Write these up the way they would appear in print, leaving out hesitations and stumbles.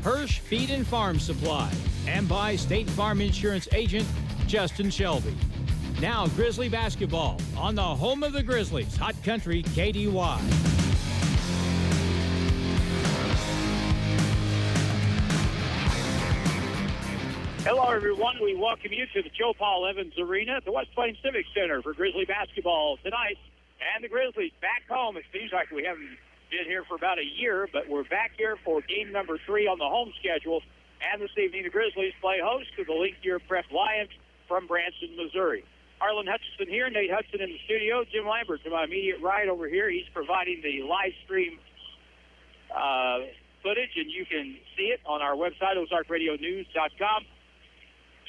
Hirsch Feed and Farm Supply, and by State Farm Insurance agent Justin Shelby. Now Grizzly basketball on the home of the Grizzlies, Hot Country KDY. Hello, everyone. We welcome you to the Joe Paul Evans Arena at the West Plains Civic Center for Grizzly basketball tonight. And the Grizzlies back home. It seems like we haven't been here for about a year, but we're back here for game number 3 on the home schedule. And this evening, the Grizzlies play host to the Link Year Prep Lions from Branson, Missouri. Arlen Hutchinson here, Nate Hudson in the studio, Jim Lambert to my immediate right over here. He's providing the live stream footage, and you can see it on our website, ozarkradionews.com.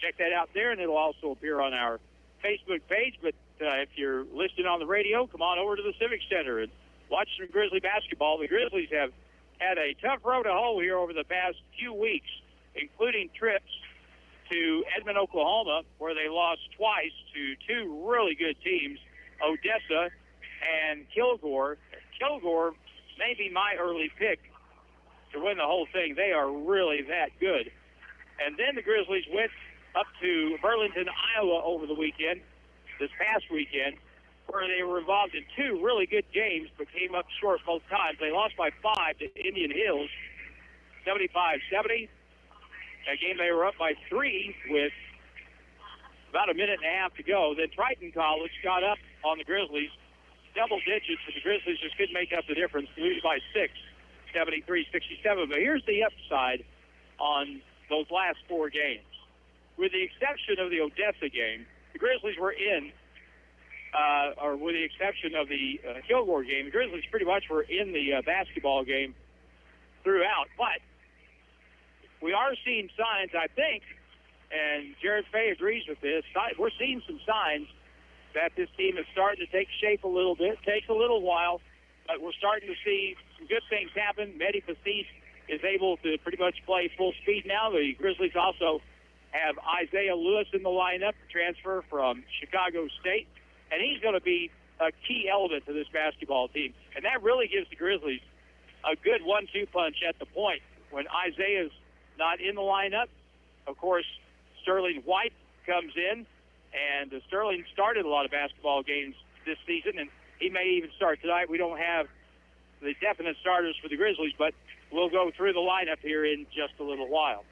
Check that out there, and it'll also appear on our Facebook page. But if you're listening on the radio, come on over to the Civic Center and watch some Grizzly basketball. The Grizzlies have had a tough road to hoe here over the past few weeks, including trips to Edmond, Oklahoma, where they lost twice to two really good teams, Odessa and Kilgore. Kilgore may be my early pick to win the whole thing. They are really that good. And then the Grizzlies went up to Burlington, Iowa over the weekend, this past weekend, where they were involved in two really good games but came up short both times. They lost by 5 to Indian Hills, 75-70. That game they were up by 3 with about a minute and a half to go. Then Triton College got up on the Grizzlies, double digits, and the Grizzlies just couldn't make up the difference, lose by 6, 73-67. But here's the upside on those last 4 games. With the exception of the Odessa game, the Grizzlies were in, or with the exception of the Kilgore game, the Grizzlies pretty much were in the basketball game throughout. But we are seeing signs, I think, and Jared Fay agrees with this, we're seeing some signs that this team is starting to take shape a little bit. It takes a little while, but we're starting to see some good things happen. Mehdi Passis is able to pretty much play full speed now. The Grizzlies also have Isaiah Lewis in the lineup, transfer from Chicago State, and he's going to be a key element to this basketball team. And that really gives the Grizzlies a good 1-2 punch at the point. When Isaiah's not in the lineup, of course, Sterling White comes in, and Sterling started a lot of basketball games this season, and he may even start tonight. We don't have the definite starters for the Grizzlies, but we'll go through the lineup here in just a little while.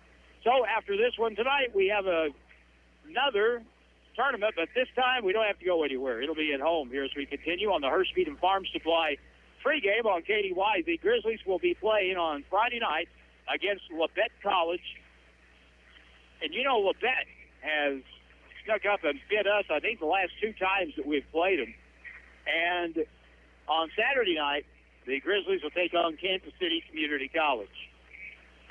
So after this one tonight, we have another tournament, but this time we don't have to go anywhere. It'll be at home here as we continue on the Hirsch Feed and Farm Supply pregame on KDY. The Grizzlies will be playing on Friday night against Labette College. And you know Labette has snuck up and bit us, I think, the last 2 times that we've played them. And on Saturday night, the Grizzlies will take on Kansas City Community College.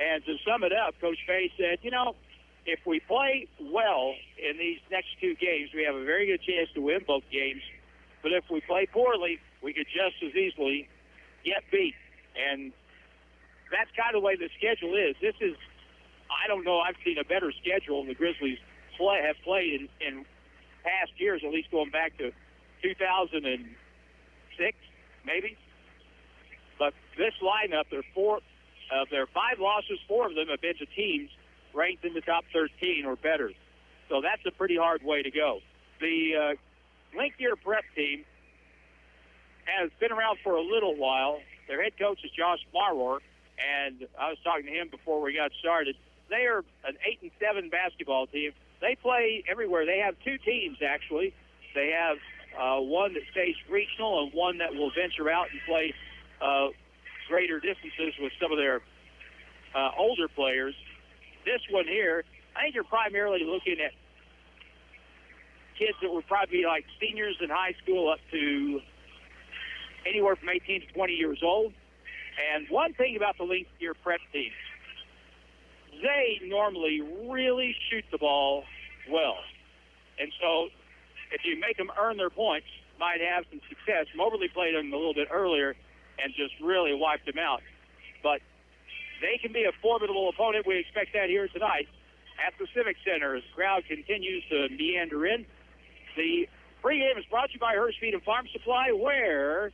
And to sum it up, Coach Fay said, you know, if we play well in these next 2 games, we have a very good chance to win both games. But if we play poorly, we could just as easily get beat. And that's kind of the way the schedule is. This is, I don't know, I've seen a better schedule than the Grizzlies have played in past years, at least going back to 2006, maybe. But this lineup, their 5 losses, 4 of them have been to teams ranked in the top 13 or better. So that's a pretty hard way to go. The Link Year Prep team has been around for a little while. Their head coach is Josh Marwar, and I was talking to him before we got started. They are an 8-7 basketball team. They play everywhere. They have 2 teams, actually. They have one that stays regional and one that will venture out and play greater distances with some of their older players. This one here, I think you're primarily looking at kids that would probably be like seniors in high school up to anywhere from 18 to 20 years old. And one thing about the Link Year Prep teams, they normally really shoot the ball well. And so if you make them earn their points, might have some success. Moberly played them a little bit earlier and just really wiped them out. But they can be a formidable opponent. We expect that here tonight at the Civic Center as the crowd continues to meander in. The pregame is brought to you by Hirsch Feed and Farm Supply, where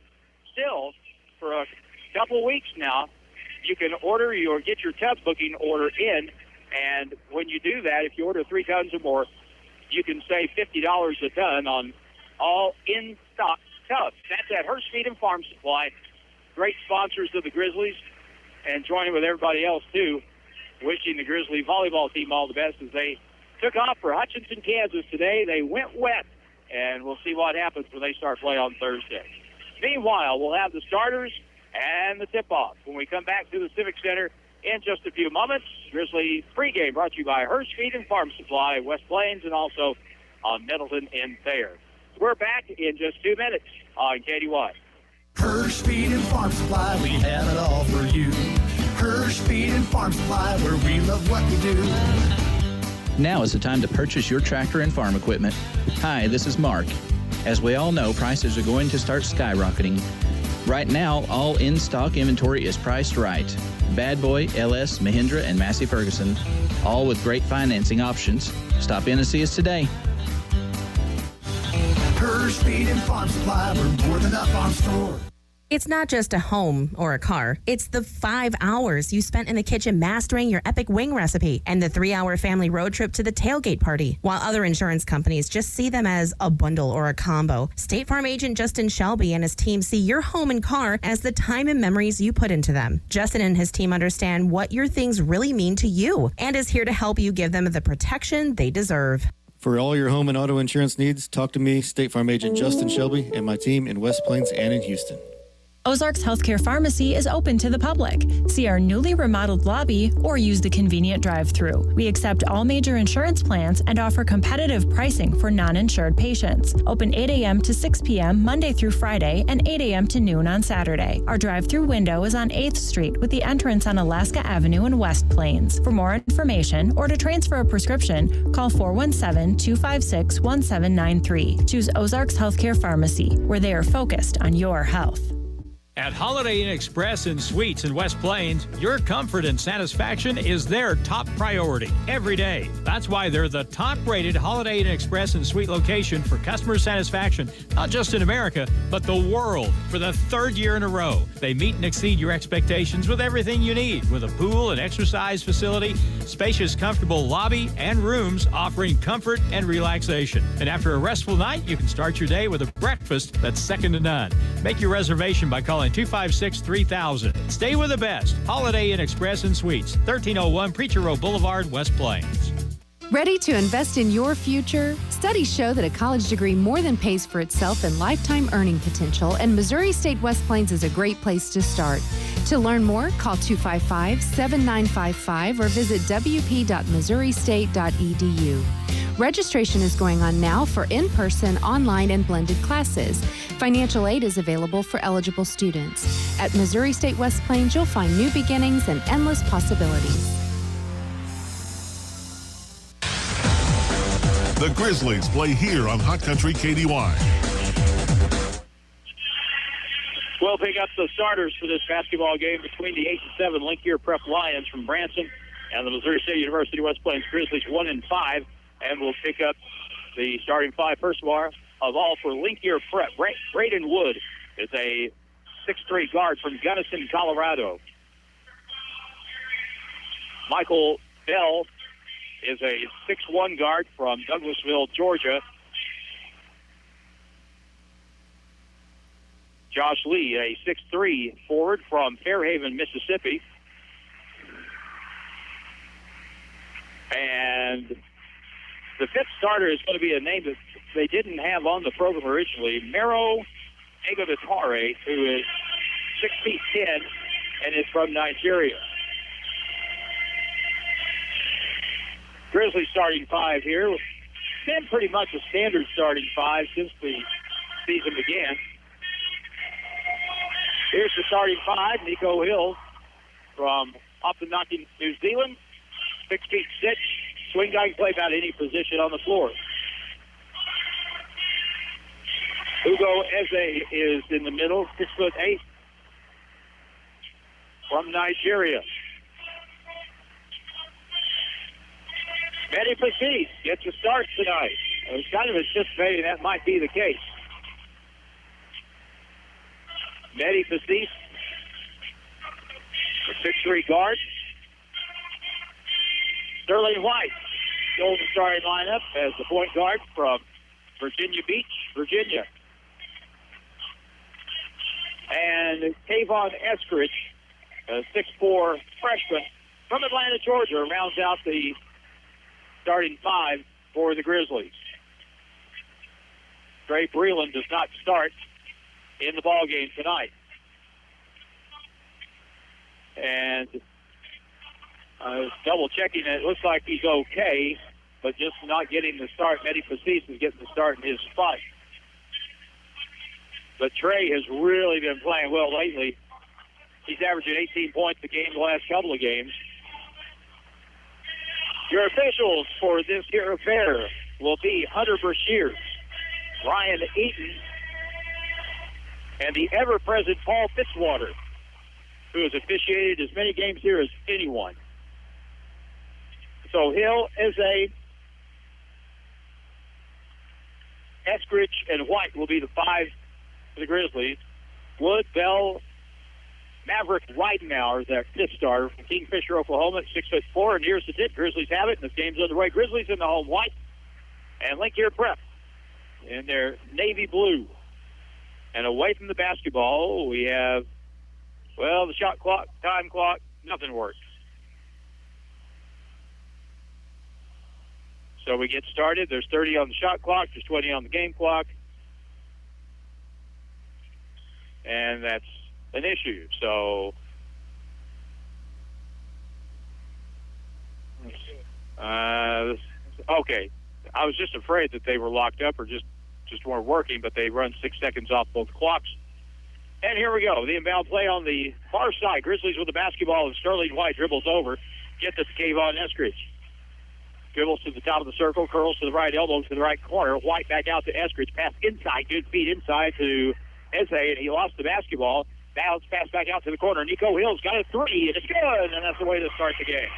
still for a couple weeks now, you can order get your tub booking order in, and when you do that, if you order 3 tons or more, you can save $50 a ton on all in-stock tubs. That's at Hurst Feed and Farm Supply. Great sponsors of the Grizzlies, and joining with everybody else, too, wishing the Grizzly volleyball team all the best as they took off for Hutchinson, Kansas today. They went wet, and we'll see what happens when they start play on Thursday. Meanwhile, we'll have the starters and the tip-off when we come back to the Civic Center in just a few moments. Grizzly pregame brought to you by Hurst Feed and Farm Supply, West Plains, and also on Middleton and Thayer. We're back in just 2 minutes on KDY. Hurst Feed and Farm Supply, we have it all for you. Hurst Feed and Farm Supply, where we love what we do. Now is the time to purchase your tractor and farm equipment. Hi, this is Mark. As we all know, prices are going to start skyrocketing. Right now, all in-stock inventory is priced right. Bad Boy, LS, Mahindra, and Massey Ferguson, all with great financing options. Stop in and see us today. Hurst Feed and Farm Supply, we're more than a farm store. It's not just a home or a car. It's the 5 hours you spent in the kitchen mastering your epic wing recipe and the 3-hour family road trip to the tailgate party. While other insurance companies just see them as a bundle or a combo, State Farm agent Justin Shelby and his team see your home and car as the time and memories you put into them. Justin and his team understand what your things really mean to you and is here to help you give them the protection they deserve. For all your home and auto insurance needs, talk to me, State Farm agent Justin Shelby, and my team in West Plains and in Houston. Ozarks Healthcare Pharmacy is open to the public. See our newly remodeled lobby or use the convenient drive-thru. We accept all major insurance plans and offer competitive pricing for non-insured patients. Open 8 a.m. to 6 p.m. Monday through Friday and 8 a.m. to noon on Saturday. Our drive-thru window is on 8th Street with the entrance on Alaska Avenue in West Plains. For more information or to transfer a prescription, call 417-256-1793. Choose Ozarks Healthcare Pharmacy, where they are focused on your health. At Holiday Inn Express and Suites in West Plains, your comfort and satisfaction is their top priority every day. That's why they're the top-rated Holiday Inn Express and Suite location for customer satisfaction, not just in America, but the world, for the 3rd year in a row. They meet and exceed your expectations with everything you need, with a pool and exercise facility, spacious, comfortable lobby, and rooms offering comfort and relaxation. And after a restful night, you can start your day with a breakfast that's second to none. Make your reservation by calling 256-3000. Stay with the best. Holiday Inn Express and Suites, 1301 Preacher Row Boulevard, West Plains. Ready to invest in your future? Studies show that a college degree more than pays for itself in lifetime earning potential, and Missouri State West Plains is a great place to start. To learn more, call 255-7955 or visit wp.missouristate.edu. Registration is going on now for in-person, online, and blended classes. Financial aid is available for eligible students. At Missouri State West Plains, you'll find new beginnings and endless possibilities. The Grizzlies play here on Hot Country KDY. We'll pick up the starters for this basketball game between the 8-7 Link Year Prep Lions from Branson and the Missouri State University West Plains Grizzlies 1-5. And we'll pick up the starting 5 first of all for Link Year Prep. Braden Wood is a 6'3 guard from Gunnison, Colorado. Michael Bell is a 6'1 guard from Douglasville, Georgia. Josh Lee, a 6'3 forward from Fairhaven, Mississippi. And the 5th starter is going to be a name that they didn't have on the program originally, Mero Egodatare, who is 6'10" and is from Nigeria. Grizzly starting 5 here. Been pretty much a standard starting 5 since the season began. Here's the starting 5, Nico Hill from Optinoki, New Zealand, 6'6". Swing guy can play about any position on the floor. Hugo Eze is in the middle, 6'8", from Nigeria. Mehdi Passis gets a start tonight. I was kind of anticipating that might be the case. Mehdi Passis The 6'3" guard, Sterling White, goes the starting lineup as the point guard from Virginia Beach, Virginia. And Kayvon Eskridge, a 6'4" freshman from Atlanta, Georgia, rounds out the starting five for the Grizzlies. Trey Breland does not start in the ballgame tonight. And double checking it, looks like he's okay, but just not getting the start. Mehdi Fasis is getting the start in his spot. But Trey has really been playing well lately. He's averaging 18 points a game the last couple of games. Your officials for this here affair will be Hunter Brashear, Ryan Eaton, and the ever-present Paul Fitzwater, who has officiated as many games here as anyone. So Hill, Eze, Eskridge, and White will be the five for the Grizzlies. Wood, Bell, Maverick Weidenauer, their fifth starter from Kingfisher, Oklahoma, at 6'4", and here's the tip. Grizzlies have it, and this game's underway. Grizzlies in the home white, and Linkier Prep in their navy blue. And away from the basketball, we have, well, the shot clock, time clock, nothing works. So we get started. There's 30 on the shot clock. There's 20 on the game clock. And that's an issue. So okay. I was just afraid that they were locked up or just weren't working, but they run 6 seconds off both clocks. And here we go. The inbound play on the far side. Grizzlies with the basketball, and Sterling White dribbles over. Gets it to Kayvon Eskridge. Dribbles to the top of the circle, curls to the right elbow, to the right corner. White back out to Eskridge. Pass inside, good feed inside to Eze, and he lost the basketball. Bounce pass back out to the corner. Nico Hill's got a three, and it's good, and that's the way to start the game.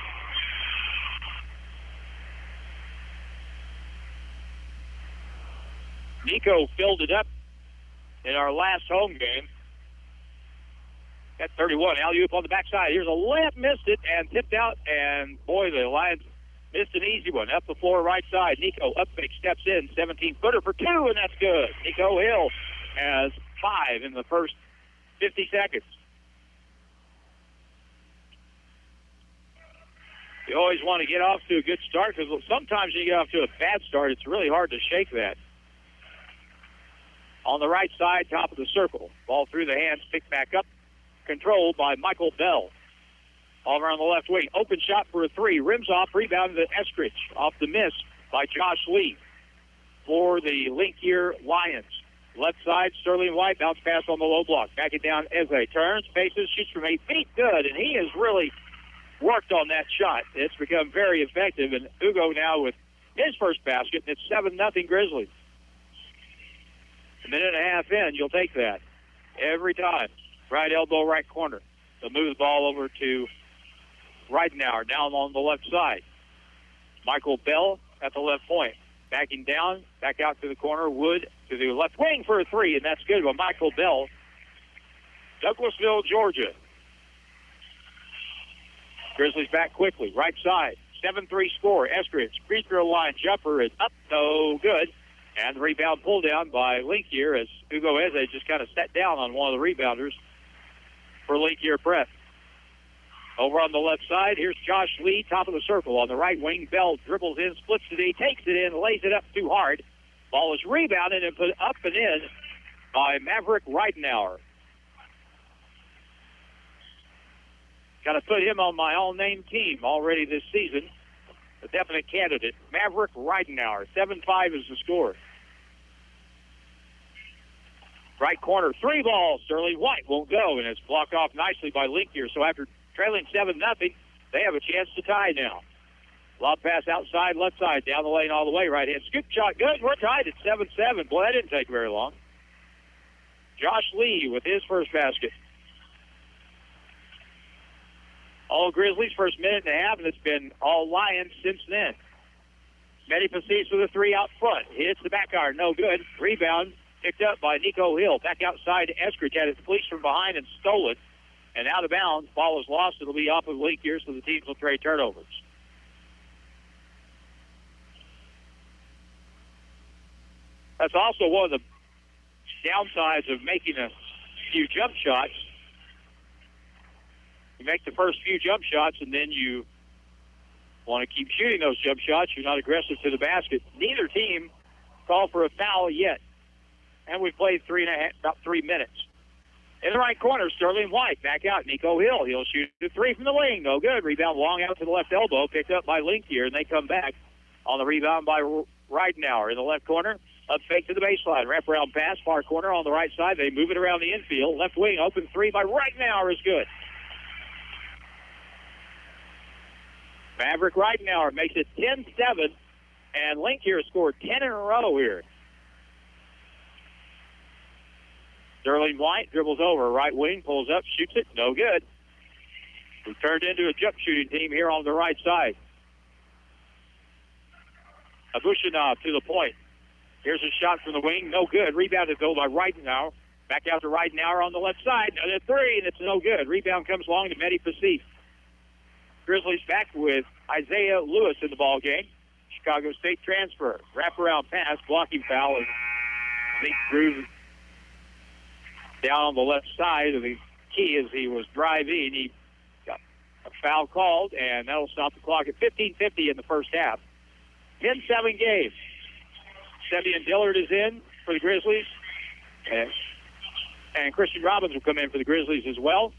Nico filled it up in our last home game. At 31, alley-oop on the backside. Here's a layup, missed it, and tipped out, and boy, the Lions missed an easy one. Up the floor, right side. Nico up fake, steps in, 17-footer for two, and that's good. Nico Hill has 5 in the first 50 seconds. You always want to get off to a good start, because sometimes you get off to a bad start, it's really hard to shake that. On the right side, top of the circle. Ball through the hands, picked back up. Controlled by Michael Bell. All around the left wing. Open shot for a three. Rims off. Rebound to Eskridge. Off the miss by Josh Lee for the Linkier Lions. Left side, Sterling White. Bounce pass on the low block. Back it down. Eze turns, faces, shoots from 8 feet. Good. And he has really worked on that shot. It's become very effective. And Ugo now with his first basket. And it's 7-0 Grizzlies. A minute and a half in, you'll take that every time. Right elbow, right corner. They'll move the ball over to Weidenauer down on the left side. Michael Bell at the left point. Backing down, back out to the corner. Wood to the left wing for a three, and that's good by Michael Bell. Douglasville, Georgia. Grizzlies back quickly. Right side. 7-3 score. Eskridge. Free throw line jumper is up. No good. And the rebound pulled down by Linkier as Ugo Eze just kind of sat down on one of the rebounders for Linkier Prep. Over on the left side, here's Josh Lee, top of the circle. On the right wing, Bell dribbles in, splits it in, takes it in, lays it up too hard. Ball is rebounded and put up and in by Maverick Weidenauer. Got to put him on my all-name team already this season. A definite candidate. Maverick Weidenauer. 7-5 is the score. Right corner, three ball. Sterling White won't go, and it's blocked off nicely by Linkier. So after trailing 7-0, they have a chance to tie now. Lob pass outside, left side, down the lane all the way. Right hand scoop shot, good. We're tied at 7-7. Boy, that didn't take very long. Josh Lee with his first basket. All Grizzlies first minute and a half, and it's been all Lions since then. Mehdi Fasis with a three out front. Hits the back iron, no good. Rebound picked up by Nico Hill. Back outside to Eskridge. Had it fleeced from behind and stole it. and out of bounds. Ball is lost. It'll be off of Link here, so the teams will trade turnovers. That's also one of the downsides of making a few jump shots. You make the first few jump shots, and then you want to keep shooting those jump shots. You're not aggressive to the basket. Neither team called for a foul yet, and we've played about 3 minutes. In the right corner, Sterling White back out. Nico Hill, he'll shoot a three from the wing. No good. Rebound long out to the left elbow, picked up by Link here, and they come back on the rebound by Ridenauer in the left corner. Up fake to the baseline. Wraparound pass, far corner on the right side. They move it around the infield. Left wing, open three by Ridenauer is good. Maverick Ridenauer makes it 10-7, and Link here scored 10 in a row here. Sterling White dribbles over, right wing, pulls up, shoots it, no good. We've turned into a jump shooting team here on the right side. Abushinov to the point. Here's a shot from the wing, no good. Rebounded though by Ridenauer. Back out to Ridenauer on the left side. Another three, and it's no good. Rebound comes along to Mehdi Pasif. Grizzlies back with Isaiah Lewis in the ball game. Chicago State transfer. Wraparound pass, blocking foul. And Link Drew down on the left side of the key as he was driving. He got a foul called, and that'll stop the clock at 15:50 in the first half. 10-7 game. Sevian Dillard is in for the Grizzlies, and Christian Robbins will come in for the Grizzlies as well.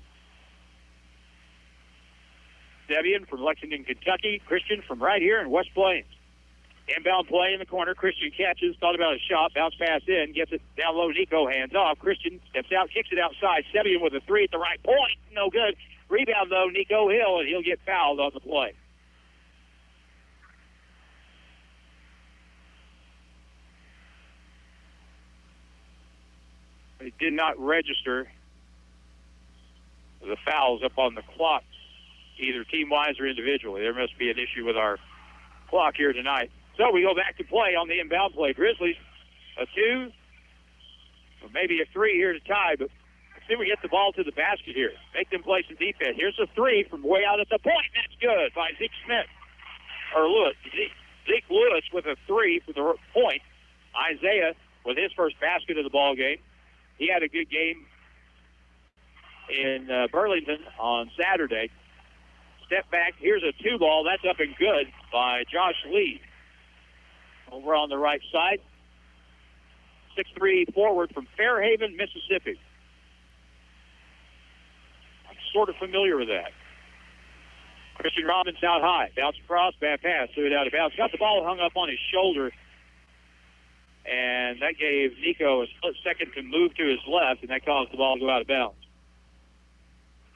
Sevian from Lexington, Kentucky. Christian from right here in West Plains. Inbound play in the corner. Christian catches, thought about a shot, bounce pass in, gets it down low. Nico hands off. Christian steps out, kicks it outside. Sevian with a three at the right point. No good. Rebound, though, Nico Hill, and he'll get fouled on the play. They did not register the fouls up on the clock, either team-wise or individually. There must be an issue with our clock here tonight. So we go back to play on the inbound play. Grizzlies, a 2, or maybe a 3 here to tie, but let's see if we get the ball to the basket here. Make them play some defense. Here's a 3 from way out at the point. That's good by Zeke Smith. Or Lewis. Zeke Lewis with a 3 from the point. Isaiah with his first basket of the ball game. He had a good game in Burlington on Saturday. Step back. Here's a 2 ball. That's up and good by Josh Lee. Over on the right side. 6'3" forward from Fairhaven, Mississippi. I'm sort of familiar with that. Christian Robbins out high. Bounce across, bad pass. Threw it out of bounds. Got the ball hung up on his shoulder. And that gave Nico a split second to move to his left, and that caused the ball to go out of bounds.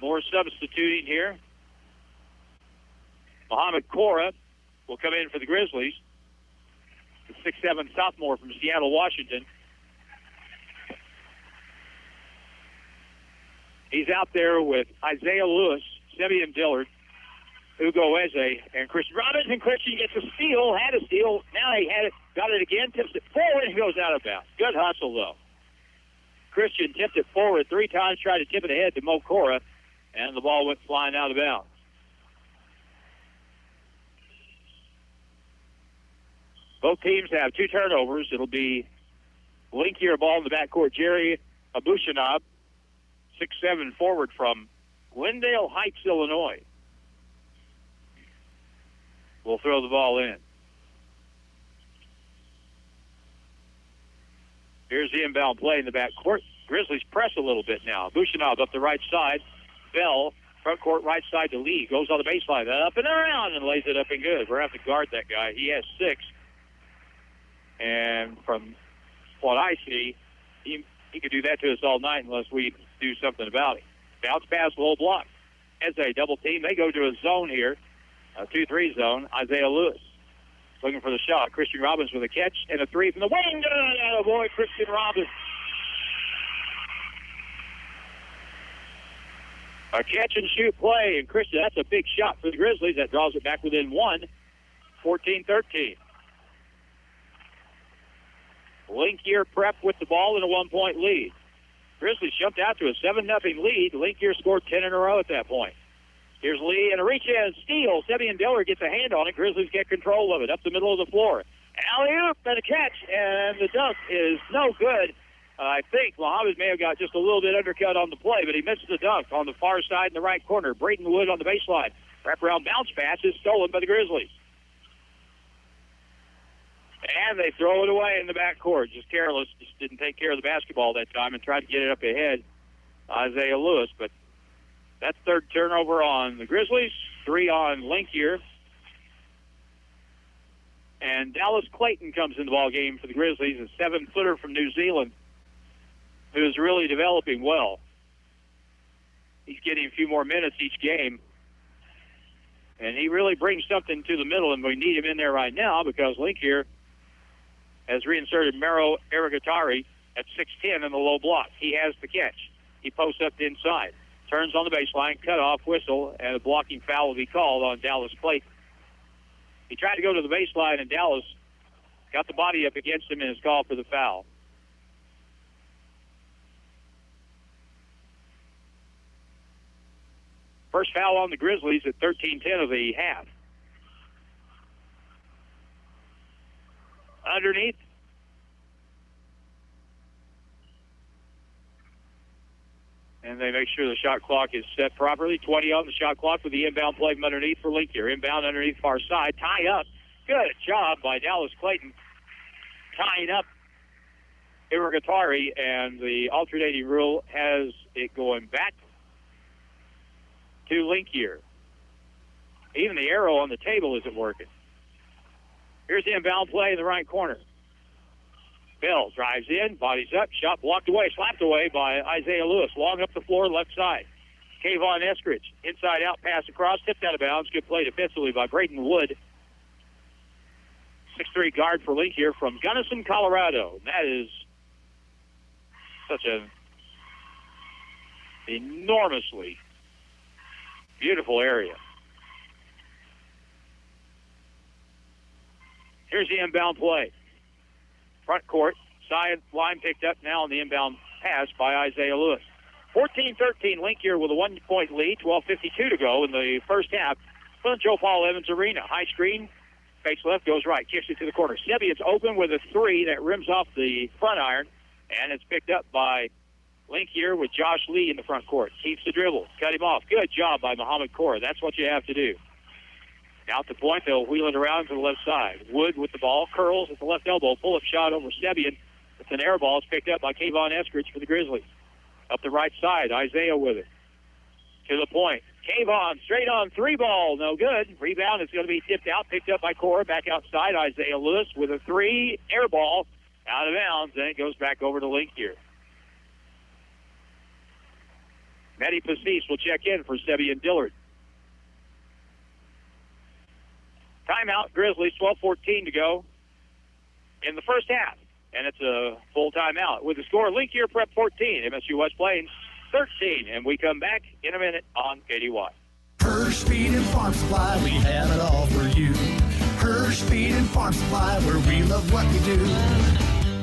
More substituting here. Muhammad Cora will come in for the Grizzlies. The 6'7" sophomore from Seattle, Washington. He's out there with Isaiah Lewis, Sevian Dillard, Hugo Eze, and Christian Robbins. And Christian gets a steal, had a steal. Now he had it, got it again, tips it forward, and goes out of bounds. Good hustle, though. Christian tipped it forward 3 times, tried to tip it ahead to Mo Cora, and the ball went flying out of bounds. Both teams have 2 turnovers. It'll be Link here, ball in the backcourt. Jerry Abushinov, 6'7" forward from Glendale Heights, Illinois, will throw the ball in. Here's the inbound play in the backcourt. Grizzlies press a little bit now. Abushinov up the right side. Bell, front court right side to Lee. Goes on the baseline, up and around, and lays it up and good. We're going to have to guard that guy. He has 6. And from what I see, he could do that to us all night unless we do something about it. Bounce pass, low block. As a double team, they go to a zone here, a 2-3 zone. Isaiah Lewis looking for the shot. Christian Robbins with a catch and a 3 from the wing. Oh, boy, Christian Robbins. A catch-and-shoot play, and Christian, that's a big shot for the Grizzlies. That draws it back within 1, 14-13. Link here prep with the ball in a 1-point lead. Grizzlies jumped out to a 7-0 lead. Linkier scored 10 in a row at that point. Here's Lee and a reach-in steal. Sebian Diller gets a hand on it. Grizzlies get control of it up the middle of the floor. Alley-oop and a catch, and the dunk is no good. I think Muhammad may have got just a little bit undercut on the play, but he missed the dunk on the far side in the right corner. Braden Wood on the baseline. Wraparound bounce pass is stolen by the Grizzlies. And they throw it away in the backcourt. Just careless. Just didn't take care of the basketball that time and tried to get it up ahead. Isaiah Lewis, but that's third turnover on the Grizzlies, 3 on Linkier. And Dallas Clayton comes in the ball game for the Grizzlies, a 7-footer from New Zealand who is really developing well. He's getting a few more minutes each game. And he really brings something to the middle, and we need him in there right now because Linkier has reinserted Mero Arigatari at 6'10" in the low block. He has the catch. He posts up the inside. Turns on the baseline, cut off, whistle, and a blocking foul will be called on Dallas Clayton. He tried to go to the baseline, and Dallas got the body up against him and is called for the foul. First foul on the Grizzlies at 13:10 of the half. Underneath. And they make sure the shot clock is set properly. 20 on the shot clock with the inbound play from underneath for Linkier. Inbound underneath far side. Tie up. Good job by Dallas Clayton. Tying up Iragatari, and the alternating rule has it going back to Linkier. Even the arrow on the table isn't working. Here's the inbound play in the right corner. Bell drives in, bodies up, shot blocked away, slapped away by Isaiah Lewis. Long up the floor, left side. Kayvon Eskridge, inside out, pass across, tipped out of bounds. Good play defensively by Braden Wood. 6'3" guard for Linkier from Gunnison, Colorado. That is such an enormously beautiful area. Here's the inbound play. Front court, side line picked up now on the inbound pass by Isaiah Lewis. 14-13, Linkier with a 1-point lead, 12:52 to go in the first half. From Joe Paul Evans Arena. High screen, fakes left, goes right, kicks it to the corner. Sebian's open with a 3 that rims off the front iron, and it's picked up by Linkier with Josh Lee in the front court. Keeps the dribble, cut him off. Good job by Muhammad Kaur. That's what you have to do. Now at the point, they'll wheel it around to the left side. Wood with the ball, curls at the left elbow, pull-up shot over Sebian. It's an air ball. It's picked up by Kayvon Eskridge for the Grizzlies. Up the right side, Isaiah with it. To the point. Kayvon, straight on 3 ball, no good. Rebound is going to be tipped out, picked up by Cora. Back outside, Isaiah Lewis with a 3, air ball, out of bounds, and it goes back over to Linkier. Matty Passis will check in for Sebian Dillard. Timeout, Grizzlies, 12:14 to go in the first half. And it's a full timeout. With the score, Linkier Prep 14, MSU West Plains 13. And we come back in a minute on KDY. Hirsch Feed and Farm Supply, we have it all for you. Hirsch Feed and Farm Supply, where we love what we do.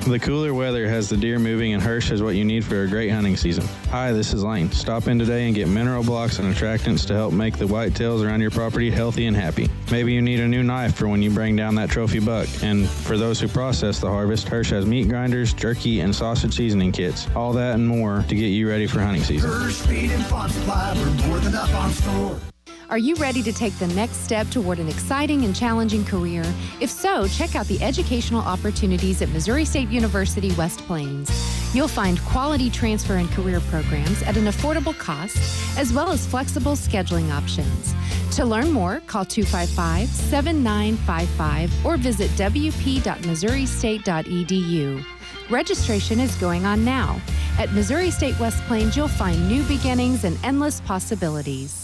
The cooler weather has the deer moving, and Hirsch is what you need for a great hunting season. Hi, this is Lane. Stop in today and get mineral blocks and attractants to help make the whitetails around your property healthy and happy. Maybe you need a new knife for when you bring down that trophy buck. And for those who process the harvest, Hirsch has meat grinders, jerky, and sausage seasoning kits. All that and more to get you ready for hunting season. Hirsch Feed and Farm Supply, we're more than up on store. Are you ready to take the next step toward an exciting and challenging career? If so, check out the educational opportunities at Missouri State University West Plains. You'll find quality transfer and career programs at an affordable cost, as well as flexible scheduling options. To learn more, call 255-7955 or visit wp.missouristate.edu. Registration is going on now. At Missouri State West Plains, you'll find new beginnings and endless possibilities.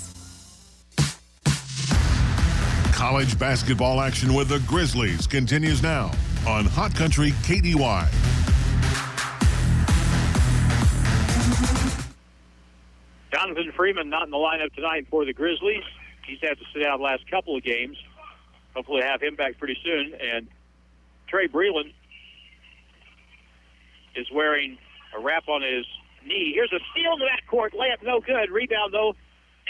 College basketball action with the Grizzlies continues now on Hot Country KDY. Jonathan Freeman not in the lineup tonight for the Grizzlies. He's had to sit out the last couple of games. Hopefully have him back pretty soon. And Trey Breland is wearing a wrap on his knee. Here's a steal in the backcourt. Layup no good. Rebound, though.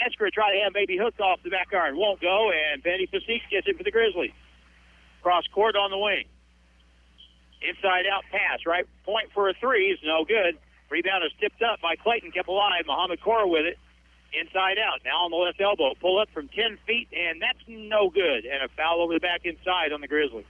Eskridge tried to have maybe hooked off the back iron. Won't go, and Benny Fasik gets it for the Grizzlies. Cross court on the wing. Inside-out pass, right point for a three is no good. Rebound is tipped up by Clayton, kept alive. Muhammad Cora with it. Inside out. Now on the left elbow. Pull up from 10 feet, and that's no good. And a foul over the back inside on the Grizzlies.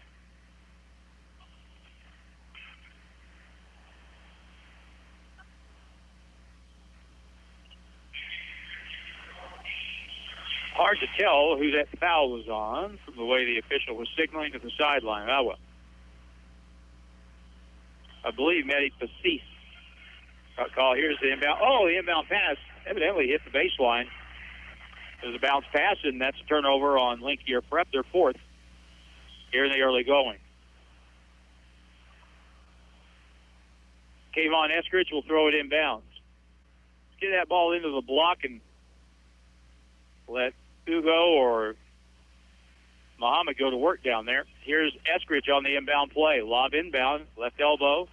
Hard to tell who that foul was on from the way the official was signaling to the sideline. Oh, well. I believe Mehdi Fassis. Call. Here's the inbound. Oh, the inbound pass evidently hit the baseline. There's a bounce pass, and that's a turnover on Linkier Prep. Their fourth here in the early going. Kayvon Eskridge will throw it inbounds. Get that ball into the block and let Hugo or Muhammad go to work down there. Here's Eskridge on the inbound play. Lob inbound, left elbow.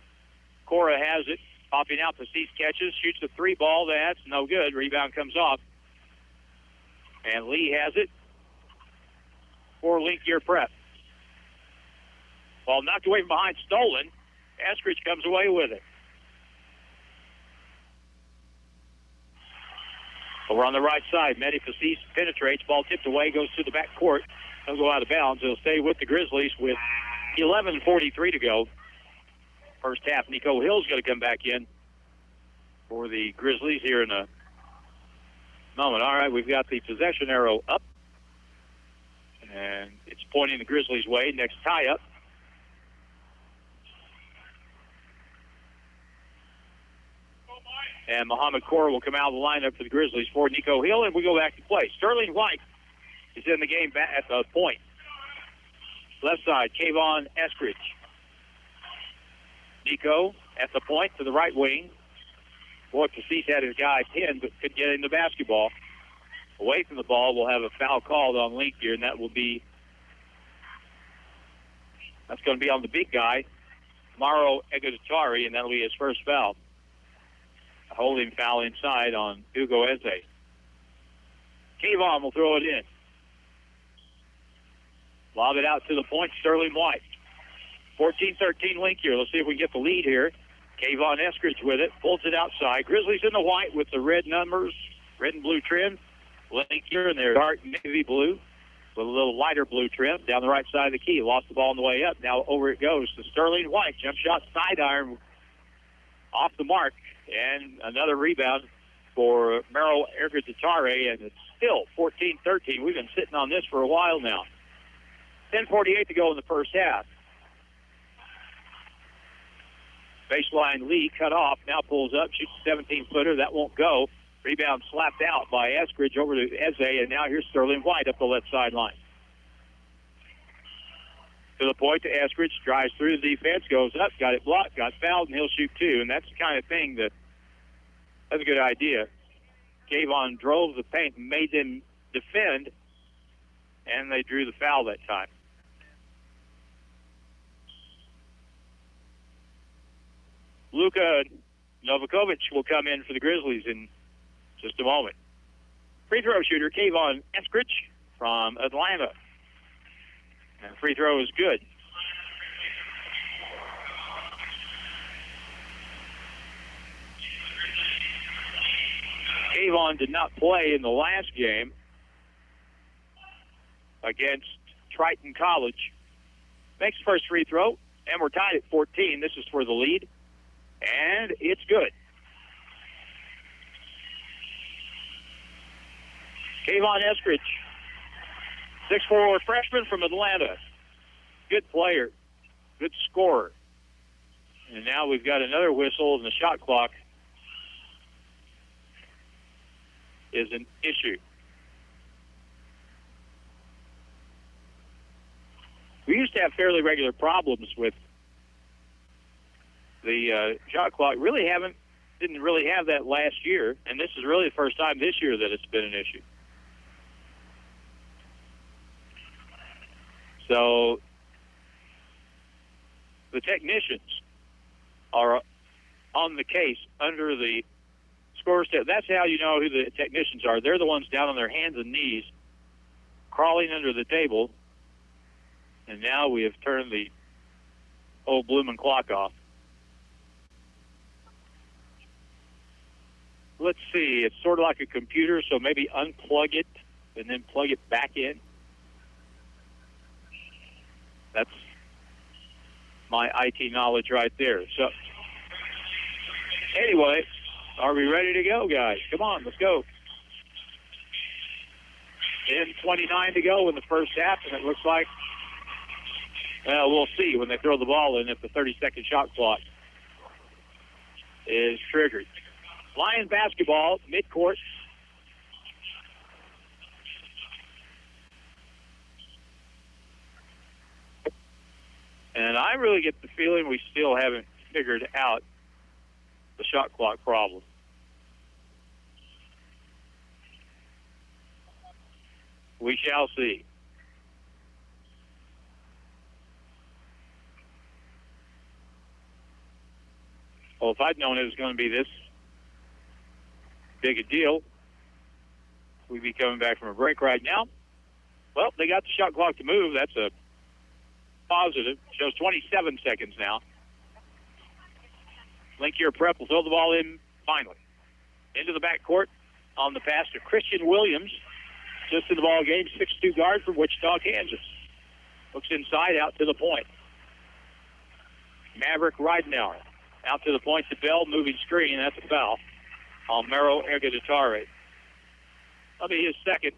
Cora has it. Popping out, Fassis catches, shoots the three ball. That's no good. Rebound comes off. And Lee has it for Linkier Prep. Ball knocked away from behind, stolen. Eskridge comes away with it. Over on the right side, Mehdi Fassis penetrates. Ball tipped away, goes to the back court. He'll go out of bounds. He'll stay with the Grizzlies with 11:43 to go. First half, Nico Hill's going to come back in for the Grizzlies here in a moment. All right, we've got the possession arrow up, and it's pointing the Grizzlies' way. Next tie-up. And Muhammad Cora will come out of the lineup for the Grizzlies for Nico Hill, and we go back to play. Sterling White is in the game back at the point. Left side, Kayvon Eskridge. Nico at the point to the right wing. Boy, Fassis had his guy pinned, but couldn't get in the basketball. Away from the ball, we'll have a foul called on Linkier, and that's going to be on the big guy, Mauro Egadutari, and that'll be his first foul. A holding foul inside on Hugo Eze. Kayvon will throw it in. Lob it out to the point, Sterling White. 14-13 Linkier. Let's see if we can get the lead here. Kayvon Eskridge with it. Pulls it outside. Grizzlies in the white with the red numbers, red and blue trim. Linkier in their dark navy blue with a little lighter blue trim down the right side of the key. Lost the ball on the way up. Now over it goes to Sterling White. Jump shot side iron off the mark. And another rebound for Mero Ergadatare. And it's still 14-13. We've been sitting on this for a while now. 10:48 to go in the first half. Baseline Lee cut off, now pulls up, shoots a 17-footer. That won't go. Rebound slapped out by Eskridge over to Eze, and now here's Sterling White up the left sideline. To the point to Eskridge, drives through the defense, goes up, got it blocked, got fouled, and he'll shoot two. And that's the kind of thing that's a good idea. Kayvon drove the paint and made them defend, and they drew the foul that time. Luka Novakovic will come in for the Grizzlies in just a moment. Free throw shooter Kayvon Eskridge from Atlanta. And free throw is good. Kayvon did not play in the last game against Triton College. Makes the first free throw, and we're tied at 14. This is for the lead. And it's good. Kayvon Eskridge, 6'4" freshman from Atlanta. Good player, good scorer. And now we've got another whistle, and the shot clock is an issue. We used to have fairly regular problems with the shot clock. Didn't really have that last year, and this is really the first time this year that it's been an issue. So the technicians are on the case under the scorer's table. That's how you know who the technicians are. They're the ones down on their hands and knees, crawling under the table. And now we have turned the old bloomin' clock off. Let's see. It's sort of like a computer, so maybe unplug it and then plug it back in. That's my IT knowledge right there. So, anyway, are we ready to go, guys? Come on, let's go. 10:29 to go in the first half, and it looks like, well, we'll see when they throw the ball in if the 30-second shot clock is triggered. Lions basketball, midcourt. And I really get the feeling we still haven't figured out the shot clock problem. We shall see. Well, if I'd known it was going to be this big a deal, we'd be coming back from a break right now. Well, they got the shot clock to move. That's a positive. Shows 27 seconds now. Linkier Prep will throw the ball in finally. Into the backcourt on the pass to Christian Williams. Just in the ball game, 6'2" guard from Wichita, Kansas. Looks inside, out to the point. Maverick Ridenauer. Out to the point to Bell, moving screen. That's a foul on Mero Egadatare. That'll be his second.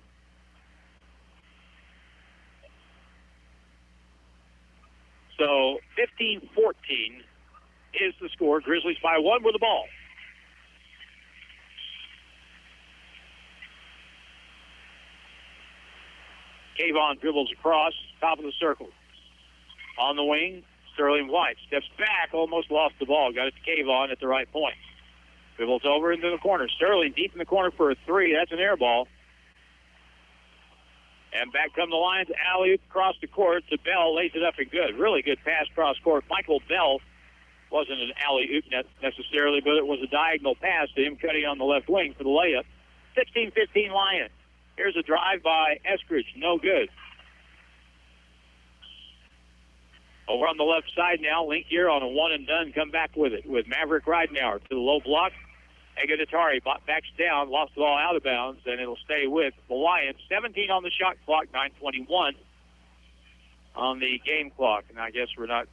So 15-14 is the score. Grizzlies by 1 with the ball. Kayvon dribbles across, top of the circle. On the wing, Sterling White steps back, almost lost the ball. Got it to Kayvon at the right point. Dribbles over into the corner. Sterling deep in the corner for a three. That's an air ball. And back come the Lions. Alley-oop across the court to Bell. Lays it up and good. Really good pass cross court. Michael Bell wasn't an alley-oop necessarily, but it was a diagonal pass to him cutting on the left wing for the layup. 16-15 Lions. Here's a drive by Eskridge. No good. Over on the left side now. Linkier on a one-and-done. Come back with it with Maverick Ridenauer to the low block. Egadatare backs down, lost the ball out of bounds, and it'll stay with the Lions. 17 on the shot clock, 9:21 on the game clock. And I guess we're not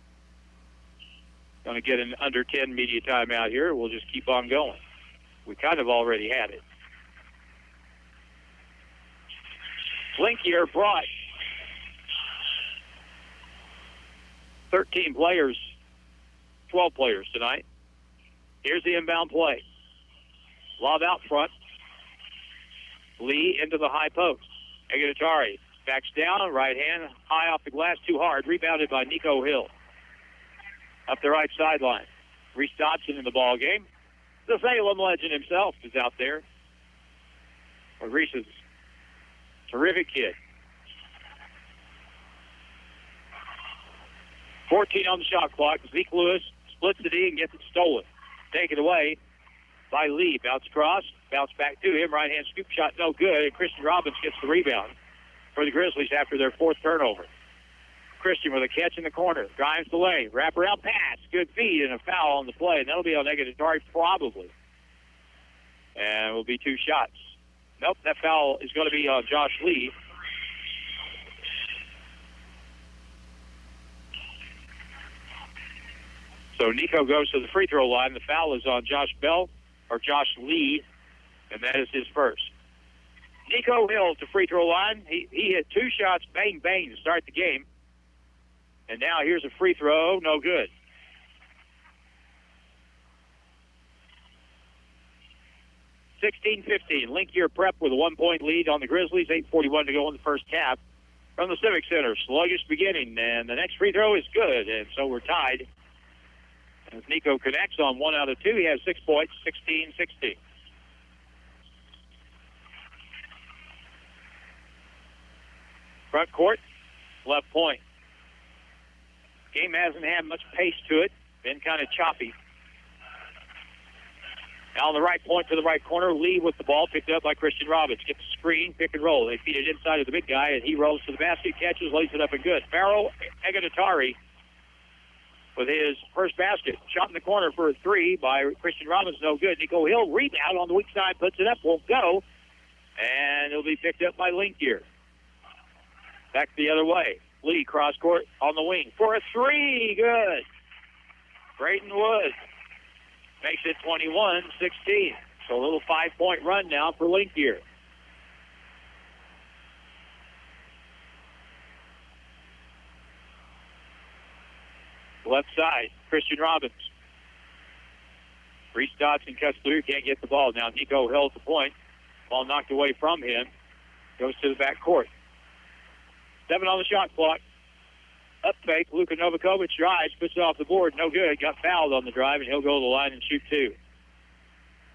going to get an under 10 media timeout here. We'll just keep on going. We kind of already had it. Linkier brought 13 players, 12 players tonight. Here's the inbound play. Lob out front. Lee into the high post. Egadatare backs down, right hand, high off the glass, too hard. Rebounded by Nico Hill. Up the right sideline. Reese Dodson in the ball game. The Salem legend himself is out there. Reese is a terrific kid. 14 on the shot clock. Zeke Lewis splits the D and gets it stolen. Taken away by Lee. Bounce across. Bounce back to him. Right-hand scoop shot, no good. And Christian Robbins gets the rebound for the Grizzlies after their fourth turnover. Christian with a catch in the corner. Drives the lane. Wraparound pass. Good feed and a foul on the play. And that'll be on Egadatare probably. And it will be two shots. Nope, that foul is going to be on Josh Lee. So Nico goes to the free throw line. The foul is on Josh Lee, and that is his first. Nico Hill to free throw line. He hit two shots, bang, bang, to start the game. And now here's a free throw, no good. Linkier Prep with a 1-point lead on the Grizzlies. 8:41 to go in the first half. From the Civic Center, sluggish beginning, and the next free throw is good, and so we're tied. As Nico connects on 1 out of 2, he has 6 points, 16-16. Front court, left point. Game hasn't had much pace to it, been kind of choppy. Now on the right point to the right corner, Lee with the ball, picked up by Christian Robbins. Gets the screen, pick and roll. They feed it inside of the big guy, and he rolls to the basket, catches, lays it up and good. Pharaoh Eganatari with his first basket. Shot in the corner for a three by Christian Robbins, no good. Nico Hill, rebound on the weak side, puts it up, won't go. And it'll be picked up by Linkier. Back the other way. Lee, cross court on the wing for a three, good. Brayton Wood makes it 21-16. So a little 5-point run now for Linkier. Left side, Christian Robbins. Reese Dodson cuts through, can't get the ball. Now Nico Hill at the point. Ball knocked away from him. Goes to the back court. 7 on the shot clock. Up fake, Luka Novakovic drives, puts it off the board. No good. Got fouled on the drive, and he'll go to the line and shoot 2.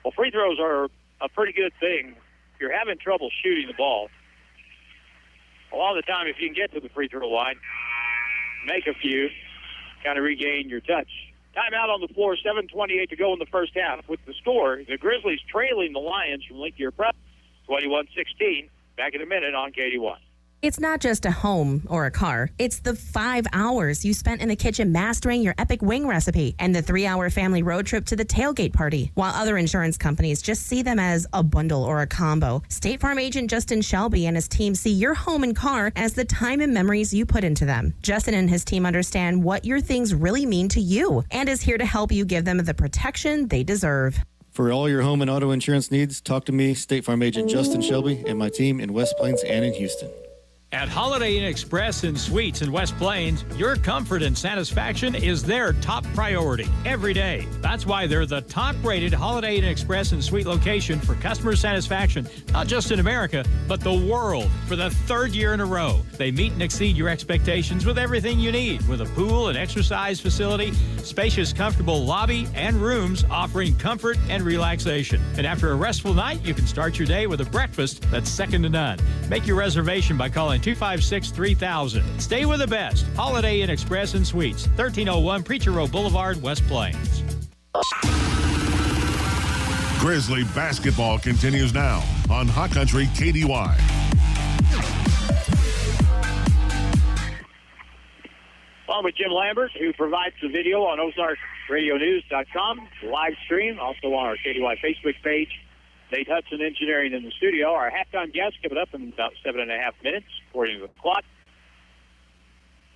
Well, free throws are a pretty good thing. If you're having trouble shooting the ball, a lot of the time, if you can get to the free throw line, make a few, kind of regain your touch. Timeout on the floor, 7:28 to go in the first half. With the score, the Grizzlies trailing the Lions from Linkier Prep, 21-16. Back in a minute on KD1. It's not just a home or a car. It's the 5 hours you spent in the kitchen mastering your epic wing recipe and the 3-hour family road trip to the tailgate party. While other insurance companies just see them as a bundle or a combo, State Farm agent Justin Shelby and his team see your home and car as the time and memories you put into them. Justin and his team understand what your things really mean to you and is here to help you give them the protection they deserve. For all your home and auto insurance needs, talk to me, State Farm agent Justin Shelby, and my team in West Plains and in Houston. At Holiday Inn Express and Suites in West Plains, your comfort and satisfaction is their top priority every day. That's why they're the top-rated Holiday Inn Express and Suite location for customer satisfaction, not just in America, but the world. For the 3rd year in a row, they meet and exceed your expectations with everything you need, with a pool and exercise facility, spacious, comfortable lobby, and rooms offering comfort and relaxation. And after a restful night, you can start your day with a breakfast that's second to none. Make your reservation by calling 256-3000. Stay with the best. Holiday Inn Express and Suites, 1301 Preacher Row Boulevard, West Plains. Grizzly basketball continues now on Hot Country KDY. On with Jim Lambert, who provides the video on OzarkRadioNews.com, live stream, also on our KDY Facebook page. Nate Hudson Engineering in the studio. Our halftime guest coming up in about 7.5 minutes, according to the clock.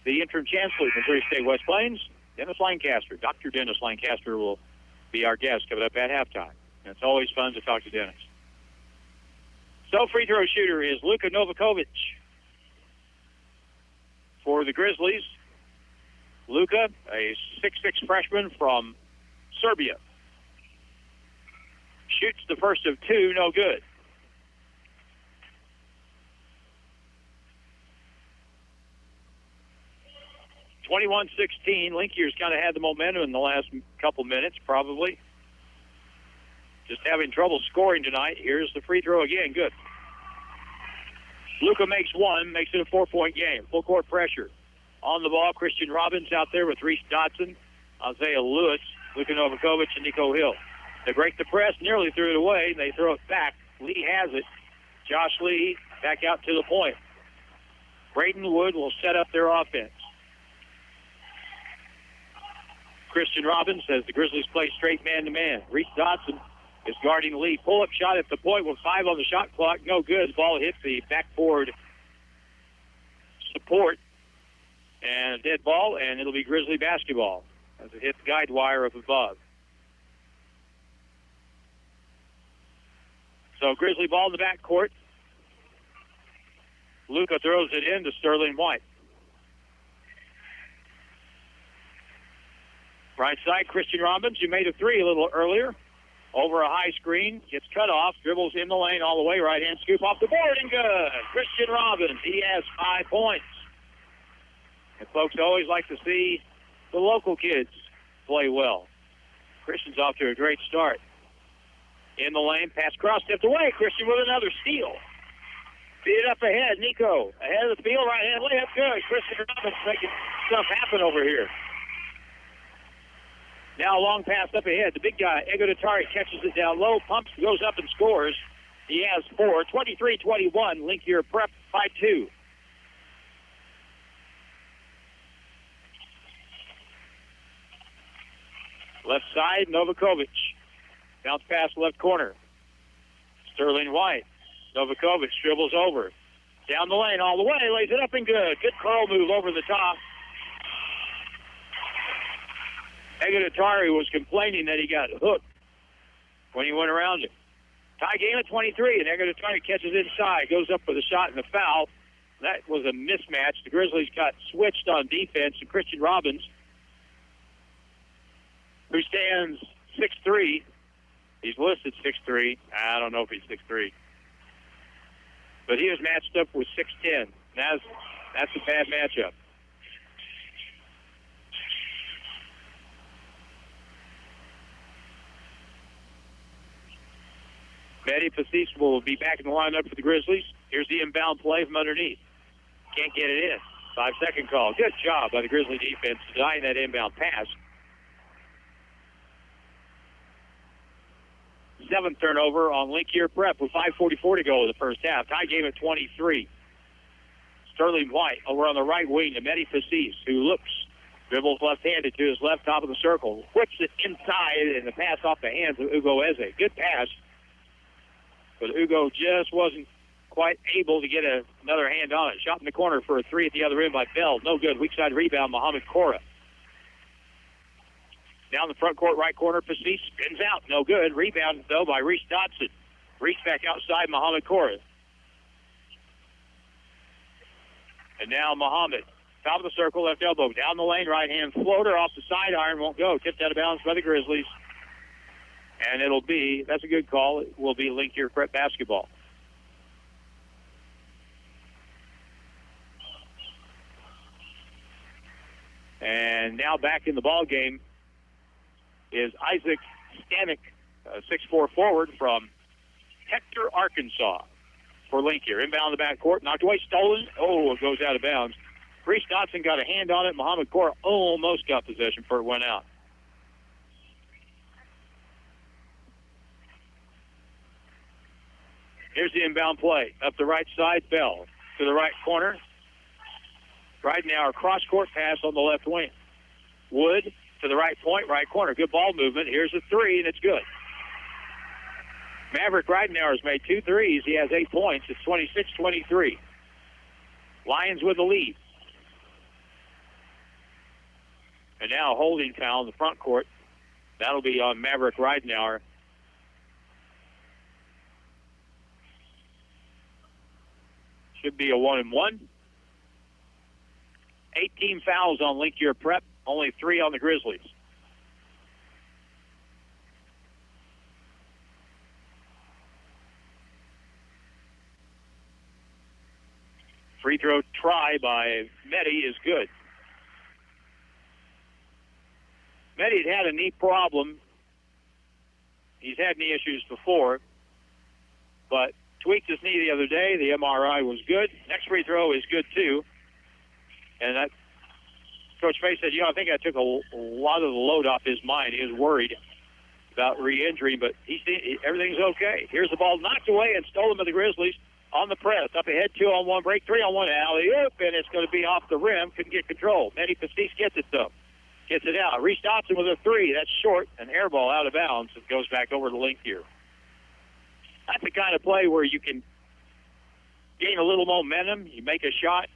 The interim chancellor of Missouri State West Plains, Dennis Lancaster. Dr. Dennis Lancaster will be our guest coming up at halftime. And it's always fun to talk to Dennis. So free throw shooter is Luka Novakovic. For the Grizzlies, Luka, a 6'6" freshman from Serbia. Shoots the first of 2, no good. (21-16). Linkier's kind of had the momentum in the last couple minutes, probably. Just having trouble scoring tonight. Here's the free throw again. Good. Luka makes 1, makes it a 4-point game. Full court pressure. On the ball, Christian Robbins out there with Reese Dodson, Isaiah Lewis, Luka Novakovic, and Nico Hill. They break the press, nearly threw it away. They throw it back. Lee has it. Josh Lee back out to the point. Brayton Wood will set up their offense. Christian Robbins says the Grizzlies play straight man-to-man. Reese Dodson is guarding Lee. Pull-up shot at the point with 5 on the shot clock. No good. The ball hit the backboard support. And a dead ball, and it'll be Grizzly basketball as it hit the guide wire up above. So Grizzly ball in the backcourt. Luka throws it in to Sterling White. Right side, Christian Robbins, who made a 3 a little earlier. Over a high screen, gets cut off, dribbles in the lane all the way, right-hand scoop off the board, and good. Christian Robbins, he has 5 points. And folks always like to see the local kids play well. Christian's off to a great start. In the lane, pass cross, stepped away. Christian with another steal. Feed it up ahead. Nico ahead of the field, right-hand layup, good. Christian Robbins making stuff happen over here. Now a long pass up ahead. The big guy, Ego Datari, catches it down low, pumps, goes up and scores. He has 4. 23-21. Link Year Prep by 2. Left side, Novakovic. Bounce pass left corner. Sterling White. Novakovic dribbles over. Down the lane all the way, lays it up and good. Good curl move over the top. Egadatari was complaining that he got hooked when he went around it. Tie game at 23, and Egadatari catches inside, goes up for the shot and the foul. That was a mismatch. The Grizzlies got switched on defense to Christian Robbins, who stands 6'3". He's listed 6'3". I don't know if he's 6'3". But he was matched up with 6'10". That's a bad matchup. Betty Pacis will be back in the lineup for the Grizzlies. Here's the inbound play from underneath. Can't get it in. 5-second call. Good job by the Grizzly defense denying that inbound pass. 7th turnover on Link Year Prep with 5:44 to go in the first half. Tie game at 23. Sterling White over on the right wing to Mehdi Pacis, who looks, dribbles left-handed to his left top of the circle, whips it inside, and the pass off the hands of Ugo Eze. Good pass, but Ugo just wasn't quite able to get another hand on it. Shot in the corner for a 3 at the other end by Bell. No good. Weak side rebound, Mohamed Cora. Down the front court, right corner, Pacis spins out. No good. Rebound, though, by Reese Dotson. Reese back outside, Mohamed Cora. And now Mohamed, top of the circle, left elbow. Down the lane, right-hand floater off the sidearm. Won't go. Tipped out of bounds by the Grizzlies. And it'll be, that's a good call, it will be Link Year Prep basketball. And now back in the ball game is Isaac Stanek, 6'4" forward from Hector, Arkansas, for Link Year. Inbound the backcourt, knocked away, stolen. Oh, it goes out of bounds. Reese Dotson got a hand on it. Mohamed Cora almost got possession before it went out. Here's the inbound play. Up the right side, Bell to the right corner. Right now, a cross-court pass on the left wing. Wood to the right point, right corner. Good ball movement. Here's a 3, and it's good. Maverick Ridenauer has made 2 threes. He has 8 points. It's 26-23. Lions with the lead. And now a holding foul in the front court. That'll be on Maverick Ridenauer. Should be a 1-and-1. 18 fouls on Link Year Prep, only 3 on the Grizzlies. Free throw try by Mehdi is good. Mehdi had a knee problem. He's had knee issues before, but tweaked his knee the other day. The MRI was good. Next free throw is good, too. And that Coach Fay said, I think I took a lot of the load off his mind. He was worried about re-injury, but everything's okay. Here's the ball knocked away and stolen by the Grizzlies on the press. Up ahead, 2-on-1 break, 3-on-1 alley-oop, and it's going to be off the rim. Couldn't get control. Mehdi Pacis gets it, though. Gets it out. Reese Dotson with a 3. That's short. An air ball out of bounds. It goes back over to Link Year. That's the kind of play where you can gain a little momentum. You make a shot,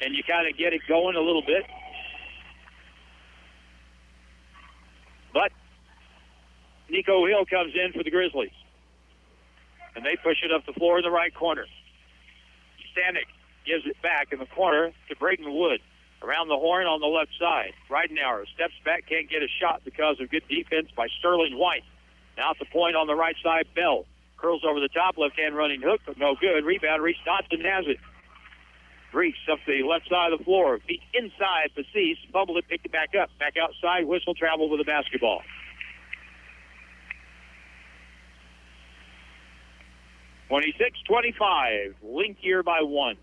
and you kind of get it going a little bit. But Nico Hill comes in for the Grizzlies. And they push it up the floor in the right corner. Stanek gives it back in the corner to Braden Wood. Around the horn on the left side. Ridenauer steps back, can't get a shot because of good defense by Sterling White. Now at the point on the right side, Bell curls over the top, left-hand running hook, but no good. Rebound, Reese Dotson has it. Reese up the left side of the floor. Feet inside, Pacis, fumbled it, picked it back up. Back outside, whistle, travel with the basketball. (26-25), Link Year by 1.